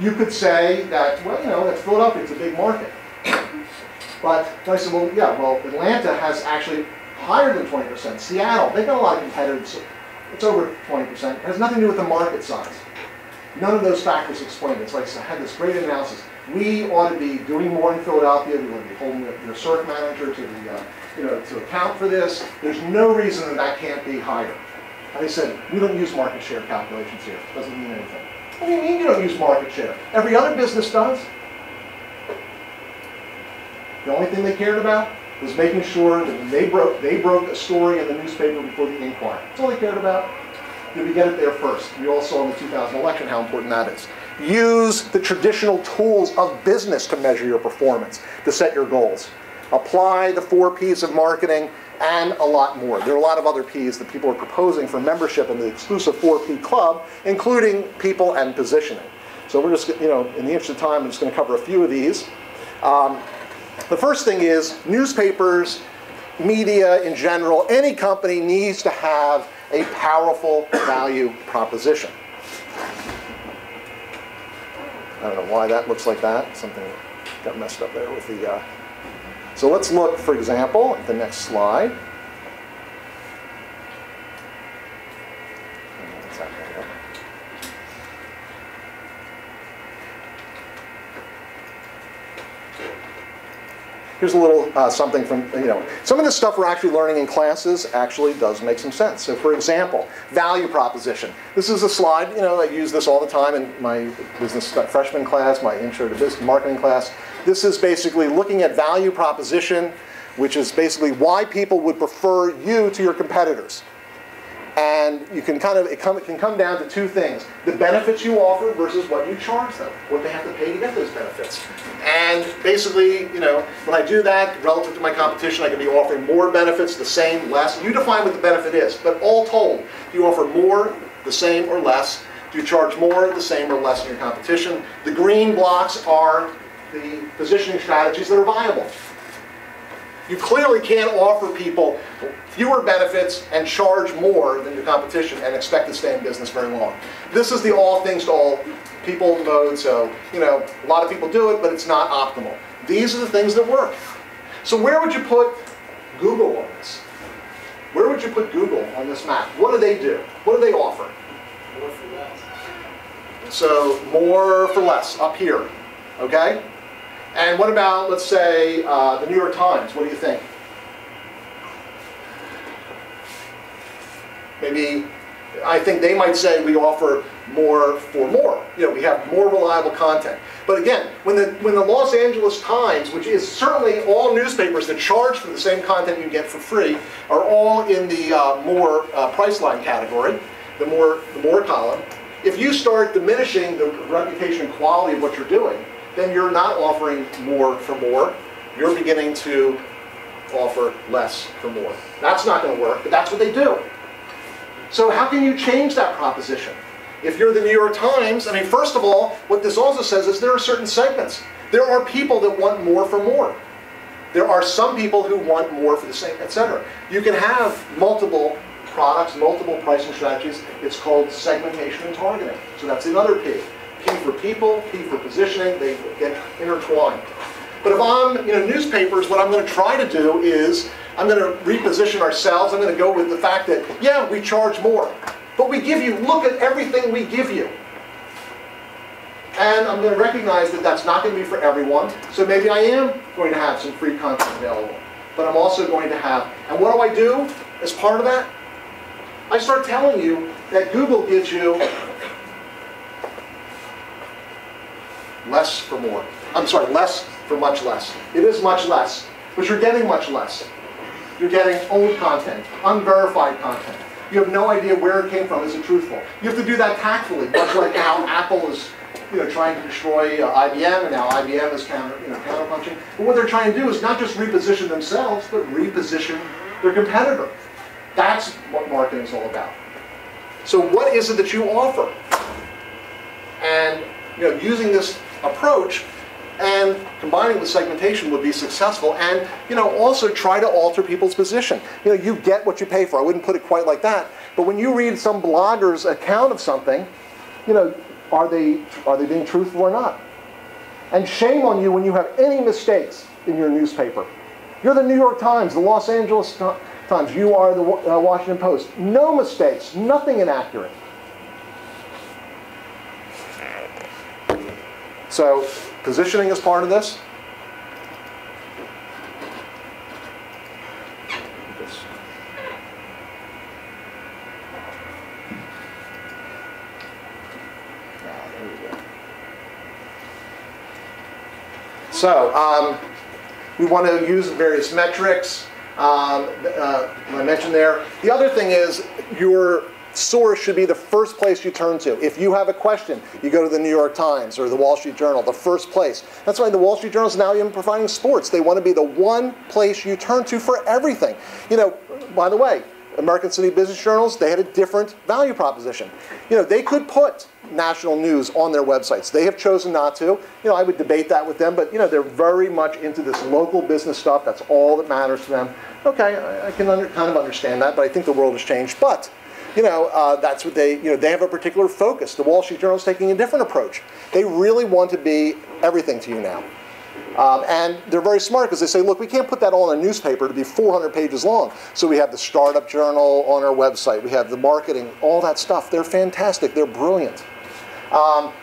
You could say that, that's Philadelphia, it's a big market. But I said, Atlanta has actually higher than 20%. Seattle, they've got a lot of competitors. It's over 20%. It has nothing to do with the market size. None of those factors explained it. So I had this great analysis. We ought to be doing more in Philadelphia. We want to be holding your circ manager to account for this. There's no reason that can't be higher. And they said, we don't use market share calculations here. It doesn't mean anything. What do you mean you don't use market share? Every other business does. The only thing they cared about was making sure that when they broke a story in the newspaper before the inquiry. That's all they cared about. Did we get it there first? We all saw in the 2000 election how important that is. Use the traditional tools of business to measure your performance, to set your goals. Apply the 4 Ps of marketing and a lot more. There are a lot of other Ps that people are proposing for membership in the exclusive 4P club, including people and positioning. So we're just, in the interest of time, I'm just going to cover a few of these. The first thing is newspapers, media in general, any company needs to have a powerful value proposition. I don't know why that looks like that. Something got messed up there with the... So let's look, for example, at the next slide. What's happening here? Here's a little something from, some of the stuff we're actually learning in classes actually does make some sense. So for example, value proposition. This is a slide, I use this all the time in my business freshman class, my intro to business marketing class. This is basically looking at value proposition, which is basically why people would prefer you to your competitors. And you can it can come down to 2 things. The benefits you offer versus what you charge them, what they have to pay to get those benefits. And basically, when I do that, relative to my competition, I can be offering more benefits, the same, less. You define what the benefit is, but all told, do you offer more, the same, or less? Do you charge more, the same, or less than your competition? The green blocks are the positioning strategies that are viable. You clearly can't offer people fewer benefits and charge more than your competition and expect to stay in business very long. This is the all things to all people mode, so a lot of people do it, but it's not optimal. These are the things that work. So where would you put Google on this? Where would you put Google on this map? What do they do? What do they offer? More for less. So more for less, up here, okay? And what about, let's say, the New York Times? What do you think? Maybe, I think they might say we offer more for more. We have more reliable content. But again, when the Los Angeles Times, which is certainly all newspapers that charge for the same content you get for free, are all in the more Priceline category, the more column. If you start diminishing the reputation and quality of what you're doing, then you're not offering more for more. You're beginning to offer less for more. That's not going to work, but that's what they do. So how can you change that proposition? If you're the New York Times, I mean, first of all, what this also says is there are certain segments. There are people that want more for more. There are some people who want more for the same, etc. You can have multiple products, multiple pricing strategies. It's called segmentation and targeting. So that's another P. P for people, P for positioning. They get intertwined. But if I'm, newspapers, what I'm going to try to do is I'm going to reposition ourselves. I'm going to go with the fact that, yeah, we charge more. But we give you, look at everything we give you. And I'm going to recognize that that's not going to be for everyone. So maybe I am going to have some free content available. But I'm also going to have, and what do I do as part of that? I start telling you that Google gives you less for more. I'm sorry, less for much less. It is much less, but you're getting much less. You're getting old content, unverified content. You have no idea where it came from. Is it truthful? You have to do that tactfully, much like how Apple is trying to destroy IBM, and now IBM is counterpunching. But what they're trying to do is not just reposition themselves, but reposition their competitor. That's what marketing is all about. So what is it that you offer? And using this approach and combining with segmentation would be successful, and also try to alter people's position. You get what you pay for. I wouldn't put it quite like that, but when you read some blogger's account of something, are they being truthful or not? And shame on you when you have any mistakes in your newspaper. You're the New York Times, the Los Angeles Times. You are the Washington Post. No mistakes, nothing inaccurate. So positioning is part of this. So we want to use various metrics. I mentioned there. The other thing is your source should be the first place you turn to. If you have a question, you go to the New York Times or the Wall Street Journal, the first place. That's why the Wall Street Journal is now even providing sports. They want to be the one place you turn to for everything. By the way, American City Business Journals, they had a different value proposition. They could put national news on their websites. They have chosen not to. I would debate that with them, but they're very much into this local business stuff. That's all that matters to them. Okay, I can kind of understand that, but I think the world has changed. But that's what they have a particular focus. The Wall Street Journal is taking a different approach. They really want to be everything to you now. And they're very smart because they say, look, we can't put that all in a newspaper to be 400 pages long. So we have the Startup Journal on our website. We have the marketing, all that stuff. They're fantastic. They're brilliant.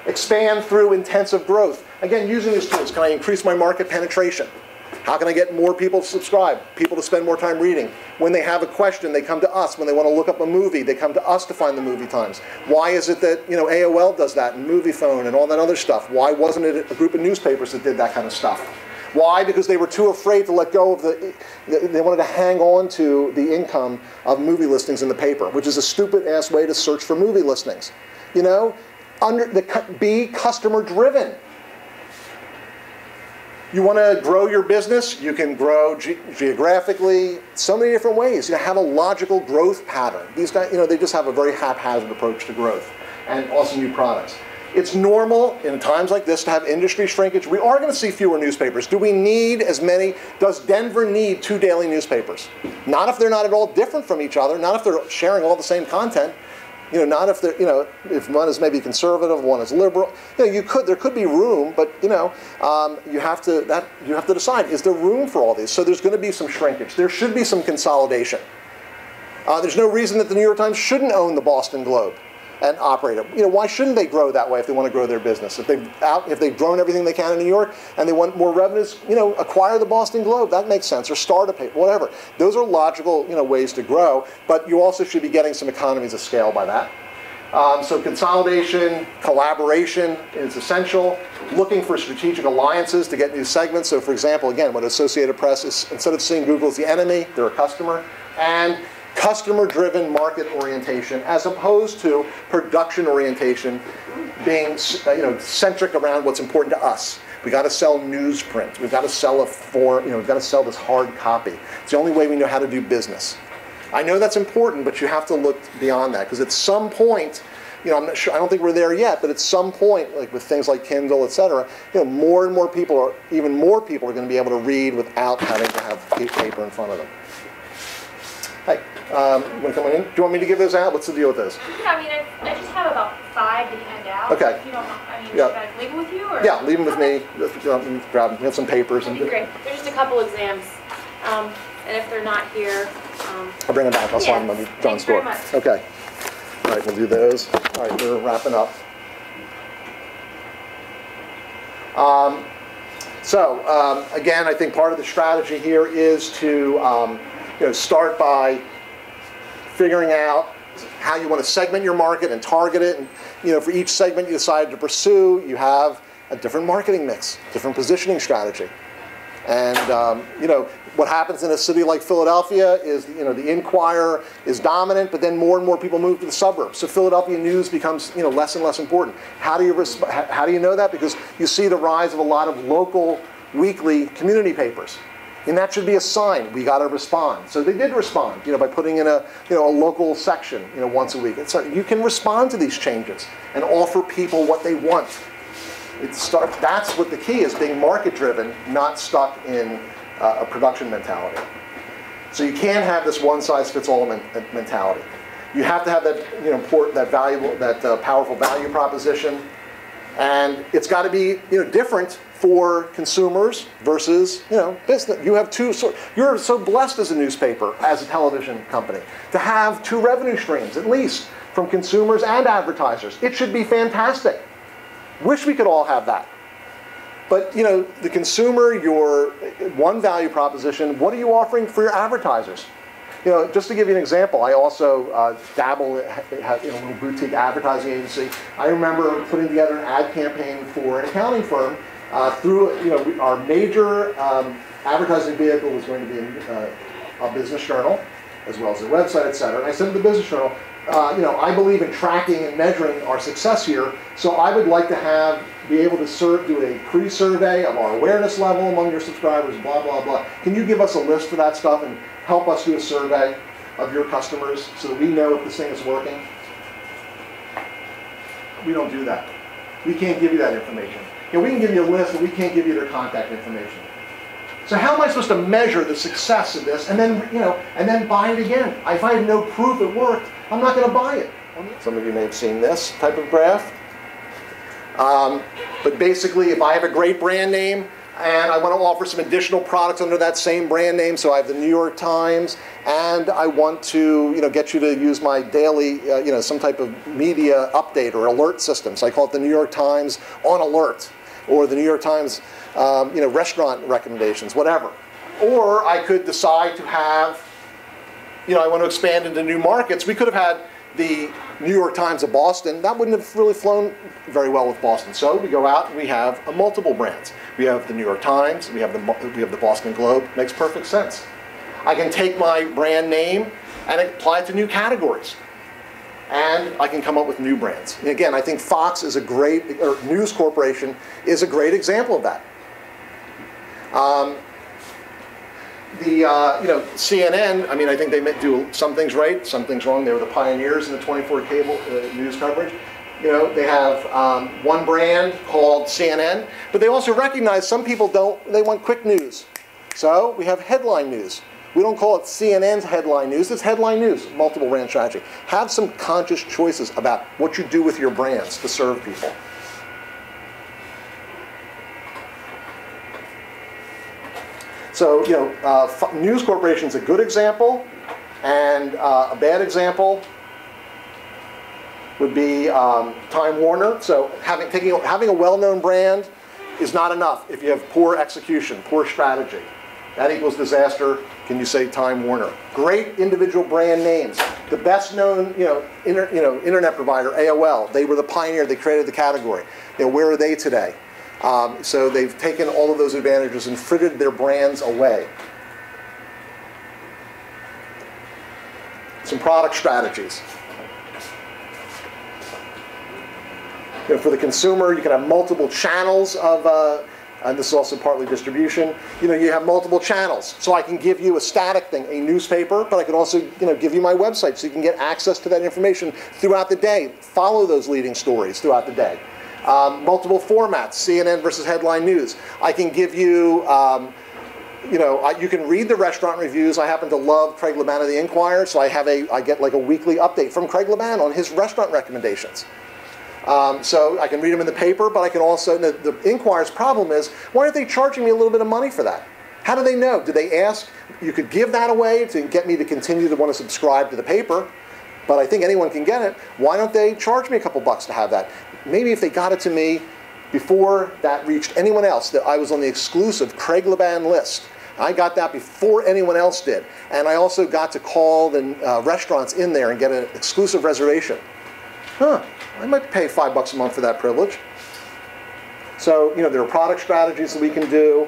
Expand through intensive growth. Again, using these tools. Can I increase my market penetration? How can I get more people to subscribe, people to spend more time reading? When they have a question, they come to us. When they want to look up a movie, they come to us to find the movie times. Why is it that AOL does that and Movie Phone and all that other stuff? Why wasn't it a group of newspapers that did that kind of stuff? Why? Because they were too afraid to let go of they wanted to hang on to the income of movie listings in the paper, which is a stupid-ass way to search for movie listings. Be customer-driven. You want to grow your business, you can grow geographically, so many different ways. Have a logical growth pattern. These guys, they just have a very haphazard approach to growth and also new products. it's normal in times like this to have industry shrinkage. We are going to see fewer newspapers. Do we need as many? Does Denver need 2 daily newspapers? Not if they're not at all different from each other. Not if they're sharing all the same content. You know, not if they're, you know, if one is maybe conservative, one is liberal. You know, there could be room, but you know, you have to decide: is there room for all these? So there's going to be some shrinkage. There should be some consolidation. There's no reason that the New York Times shouldn't own the Boston Globe and operate it. You know, why shouldn't they grow that way if they want to grow their business? If they've grown everything they can in New York and they want more revenues, you know, acquire the Boston Globe. That makes sense. Or start a paper, whatever. Those are logical, you know, ways to grow. But you also should be getting some economies of scale by that. So consolidation, collaboration is essential. Looking for strategic alliances to get new segments. So for example, again, what Associated Press is, instead of seeing Google as the enemy, they're a customer. And customer-driven market orientation as opposed to production orientation being, you know, centric around what's important to us. We got to sell newsprint. We've got to sell we've got to sell this hard copy. It's the only way we know how to do business. I know that's important, but you have to look beyond that because at some point, you know, I'm not sure. I don't think we're there yet, but at some point, like with things like Kindle, etc., you know, more and more people even more people are going to be able to read without having to have paper in front of them. Hey, you want to come on in? Do you want me to give those out? What's the deal with those? Yeah, I mean, I just have about 5 to hand out. Okay. If you don't mind, I mean, Yeah. should I leave them with you? Or? Yeah, leave them with me. Grab them. We have some papers. That'd be great. There's just a couple exams, and if they're not here, I'll bring them back. I'll slide them on John's door. Thanks very much. Okay. All right, we'll do those. All right, we're wrapping up. Again, I think part of the strategy here is to you know, start by figuring out how you want to segment your market and target it. And you know, for each segment you decide to pursue, you have a different marketing mix, different positioning strategy. And you know, what happens in a city like Philadelphia is, you know, the Inquirer is dominant, but then more and more people move to the suburbs. So Philadelphia news becomes, you know, less and less important. How do you know that? Because you see the rise of a lot of local weekly community papers. And that should be a sign. We got to respond. So they did respond, you know, by putting in a, you know, a local section, you know, once a week. And so you can respond to these changes and offer people what they want. That's what the key is, being market-driven, not stuck in a production mentality. So you can't have this one-size-fits-all mentality. You have to have that, you know, that powerful value proposition, and it's got to be, you know, different for consumers versus, you know, business. You have you're so blessed as a newspaper, as a television company, to have 2 revenue streams at least from consumers and advertisers. It should be fantastic. Wish we could all have that. But you know, the consumer, your one value proposition, what are you offering for your advertisers? You know, just to give you an example, I also dabble in a little boutique advertising agency. I remember putting together an ad campaign for an accounting firm through, you know, our major advertising vehicle was going to be a business journal, as well as a website, etc. And I said to the business journal, you know, I believe in tracking and measuring our success here, so I would like to be able to do a pre-survey of our awareness level among your subscribers, blah, blah, blah. Can you give us a list for that stuff and help us do a survey of your customers so that we know if this thing is working? We don't do that. We can't give you that information. You know, we can give you a list, but we can't give you their contact information. So how am I supposed to measure the success of this and then, you know, and then buy it again? If I have no proof it worked, I'm not going to buy it. Some of you may have seen this type of graph. But basically, if I have a great brand name and I want to offer some additional products under that same brand name, so I have the New York Times, and I want to, you know, get you to use my daily, you know, some type of media update or alert system. So I call it the New York Times on alert, or the New York Times, you know, restaurant recommendations, whatever. Or I could decide to have, you know, I want to expand into new markets. We could have had the New York Times of Boston. That wouldn't have really flown very well with Boston. So we go out and we have multiple brands. We have the New York Times, we have the Boston Globe. Makes perfect sense. I can take my brand name and apply it to new categories. And I can come up with new brands. And again, I think Fox is a great, or News Corporation is a great example of that. You know, CNN, I mean, I think they do some things right, some things wrong. They were the pioneers in the 24 cable news coverage. You know, they have one brand called CNN, but they also recognize some people they want quick news. So we have headline news. We don't call it CNN's headline news, it's headline news, multiple brand strategy. Have some conscious choices about what you do with your brands to serve people. So, you know, News Corporation is a good example, and a bad example would be Time Warner. So having a well-known brand is not enough if you have poor execution, poor strategy. That equals disaster. Can you say Time Warner? Great individual brand names. The best known, internet provider, AOL. They were the pioneer. They created the category. You know, where are they today? So they've taken all of those advantages and frittered their brands away. Some product strategies. You know, for the consumer, you can have multiple channels of, and this is also partly distribution. You know, you have multiple channels. So I can give you a static thing, a newspaper, but I can also, give you my website so you can get access to that information throughout the day. Follow those leading stories throughout the day. Multiple formats, CNN versus headline news. I can give you, you can read the restaurant reviews. I happen to love Craig Laban of the Inquirer, so I get like a weekly update from Craig Laban on his restaurant recommendations. So I can read them in the paper, but I can also, the Inquirer's problem is, why aren't they charging me a little bit of money for that? How do they know? Did they ask? You could give that away to get me to continue to want to subscribe to the paper, but I think anyone can get it. Why don't they charge me a couple bucks to have that? Maybe if they got it to me before that reached anyone else, that I was on the exclusive Craig Laban list. I got that before anyone else did. And I also got to call the restaurants in there and get an exclusive reservation. Huh, I might pay $5 a month for that privilege. So, there are product strategies that we can do.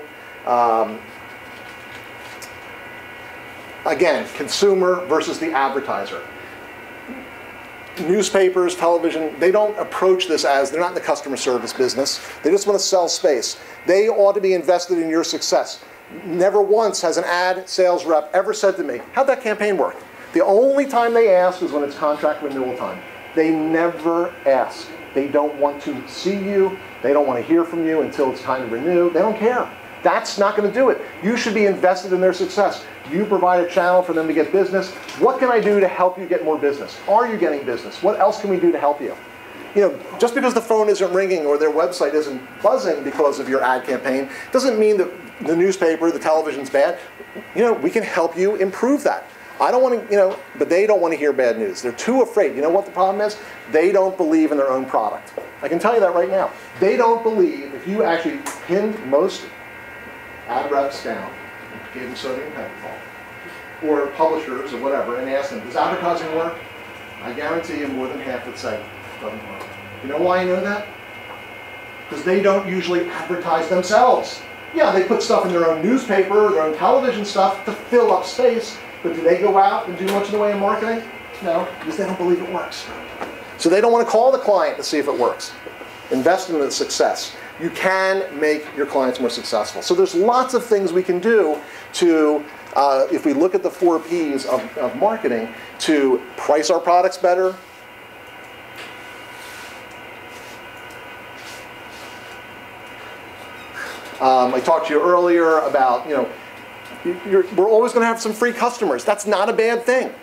Again, consumer versus the advertiser. Newspapers, television, they don't approach this as, they're not in the customer service business. They just want to sell space. They ought to be invested in your success. Never once has an ad sales rep ever said to me, how'd that campaign work? The only time they ask is when it's contract renewal time. They never ask. They don't want to see you. They don't want to hear from you until it's time to renew. They don't care. That's not going to do it. You should be invested in their success. You provide a channel for them to get business. What can I do to help you get more business? Are you getting business? What else can we do to help you? Just because the phone isn't ringing or their website isn't buzzing because of your ad campaign doesn't mean that the newspaper, the television's bad. We can help you improve that. I don't want to, but they don't want to hear bad news. They're too afraid. You know what the problem is? They don't believe in their own product. I can tell you that right now. They don't believe, if you actually pinned most ad reps down, gave them sodium pentothal, or publishers or whatever, and asked them, does advertising work? I guarantee you more than half would say, it doesn't work. You know why I know that? Because they don't usually advertise themselves. Yeah, they put stuff in their own newspaper, their own television stuff to fill up space, but do they go out and do much in the way of marketing? No, because they don't believe it works. So they don't want to call the client to see if it works. Invest in the success. You can make your clients more successful. So there's lots of things we can do to, if we look at the 4 Ps of marketing, to price our products better. I talked to you earlier about, we're always going to have some free customers. That's not a bad thing.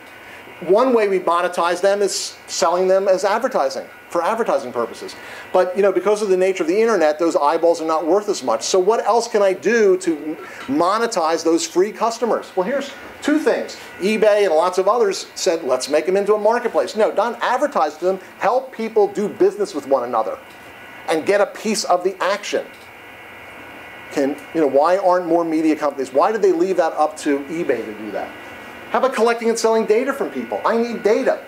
One way we monetize them is selling them as advertising, for advertising purposes. But because of the nature of the internet, those eyeballs are not worth as much. So what else can I do to monetize those free customers? Well, here's 2 things. eBay and lots of others said, let's make them into a marketplace. No, don't advertise to them. Help people do business with one another and get a piece of the action. Why aren't more media companies, why did they leave that up to eBay to do that? How about collecting and selling data from people? I need data.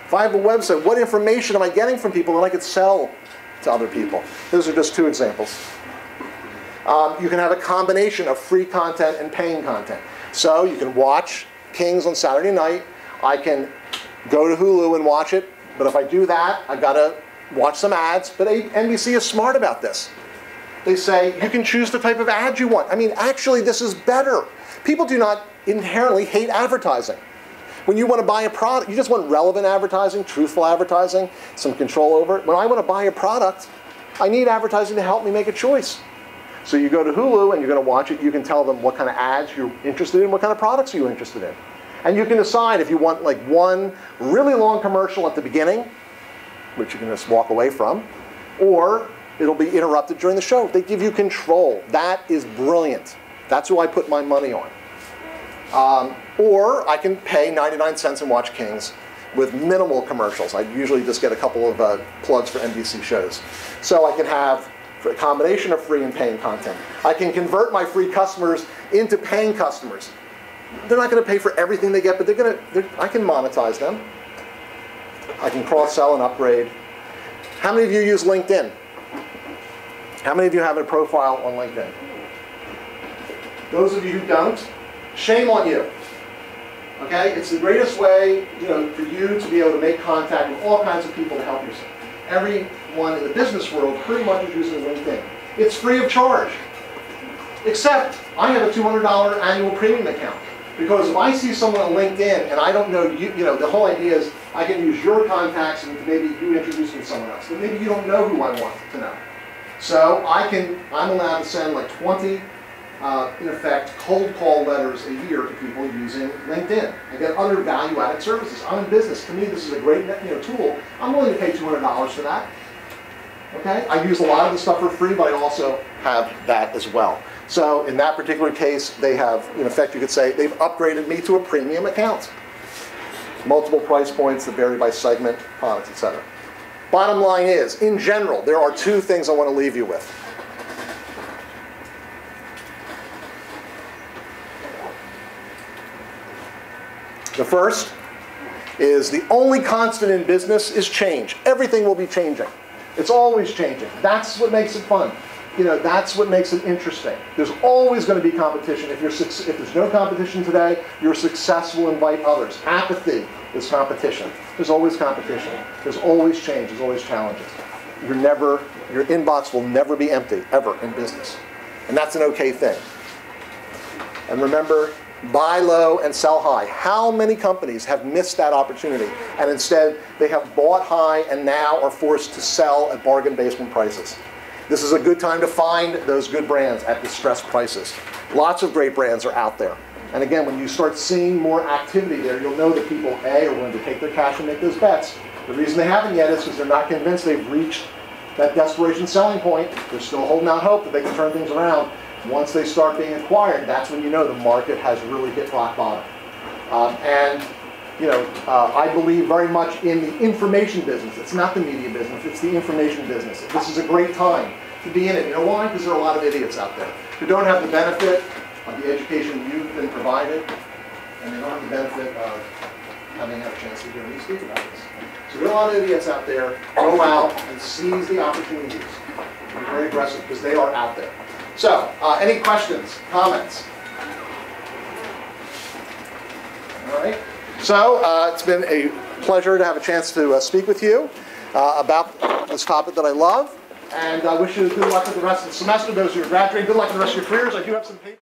If I have a website, what information am I getting from people that I could sell to other people? Those are just 2 examples. You can have a combination of free content and paying content. So you can watch Kings on Saturday night. I can go to Hulu and watch it. But if I do that, I've got to watch some ads. But NBC is smart about this. They say, you can choose the type of ad you want. I mean, actually, this is better. People do not inherently hate advertising. When you want to buy a product, you just want relevant advertising, truthful advertising, some control over it. When I want to buy a product, I need advertising to help me make a choice. So you go to Hulu and you're going to watch it. You can tell them what kind of ads you're interested in, what kind of products you're interested in. And you can decide if you want like one really long commercial at the beginning, which you can just walk away from, or it'll be interrupted during the show. They give you control. That is brilliant. That's who I put my money on. Or I can pay 99 cents and watch Kings with minimal commercials. I usually just get a couple of plugs for NBC shows. So I can have a combination of free and paying content. I can convert my free customers into paying customers. They're not going to pay for everything they get, but I can monetize them. I can cross-sell and upgrade. How many of you use LinkedIn? How many of you have a profile on LinkedIn? Those of you who don't, shame on you. Okay? It's the greatest way, for you to be able to make contact with all kinds of people to help yourself. Everyone in the business world pretty much is using LinkedIn. It's free of charge. Except I have a $200 annual premium account. Because if I see someone on LinkedIn and I don't know you, the whole idea is I can use your contacts and maybe you introduce me to someone else. But maybe you don't know who I want to know. So I'm allowed to send like 20, in effect, cold call letters a year to people using LinkedIn. I get other value-added services. I'm in business. To me, this is a great tool. I'm willing to pay $200 for that. Okay? I use a lot of the stuff for free, but I also have that as well. So in that particular case, they have, in effect, you could say, they've upgraded me to a premium account. Multiple price points that vary by segment, products, etc. Bottom line is, in general, there are two things I want to leave you with. The first is the only constant in business is change. Everything will be changing. It's always changing. That's what makes it fun. That's what makes it interesting. There's always going to be competition. If there's no competition today, your success will invite others. Apathy is competition. There's always competition. There's always change. There's always challenges. Your inbox will never be empty, ever, in business. And that's an okay thing. And remember, buy low and sell high. How many companies have missed that opportunity? And instead, they have bought high and now are forced to sell at bargain basement prices. This is a good time to find those good brands at distressed prices. Lots of great brands are out there. And again, when you start seeing more activity there, you'll know that people, A, are willing to take their cash and make those bets. The reason they haven't yet is because they're not convinced they've reached that desperation selling point. They're still holding out hope that they can turn things around. Once they start being acquired, that's when you know the market has really hit rock bottom. I believe very much in the information business. It's not the media business, it's the information business. This is a great time to be in it. You know why? Because there are a lot of idiots out there who don't have the benefit of the education you've been provided, and they don't have the benefit of having had a chance to hear me speak about this. So there are a lot of idiots out there. Go out and seize the opportunities. Be very aggressive, because they are out there. So, any questions, comments? All right. So, it's been a pleasure to have a chance to speak with you about this topic that I love. And I wish you good luck with the rest of the semester. Those who are graduating, good luck with the rest of your careers. I do have some papers.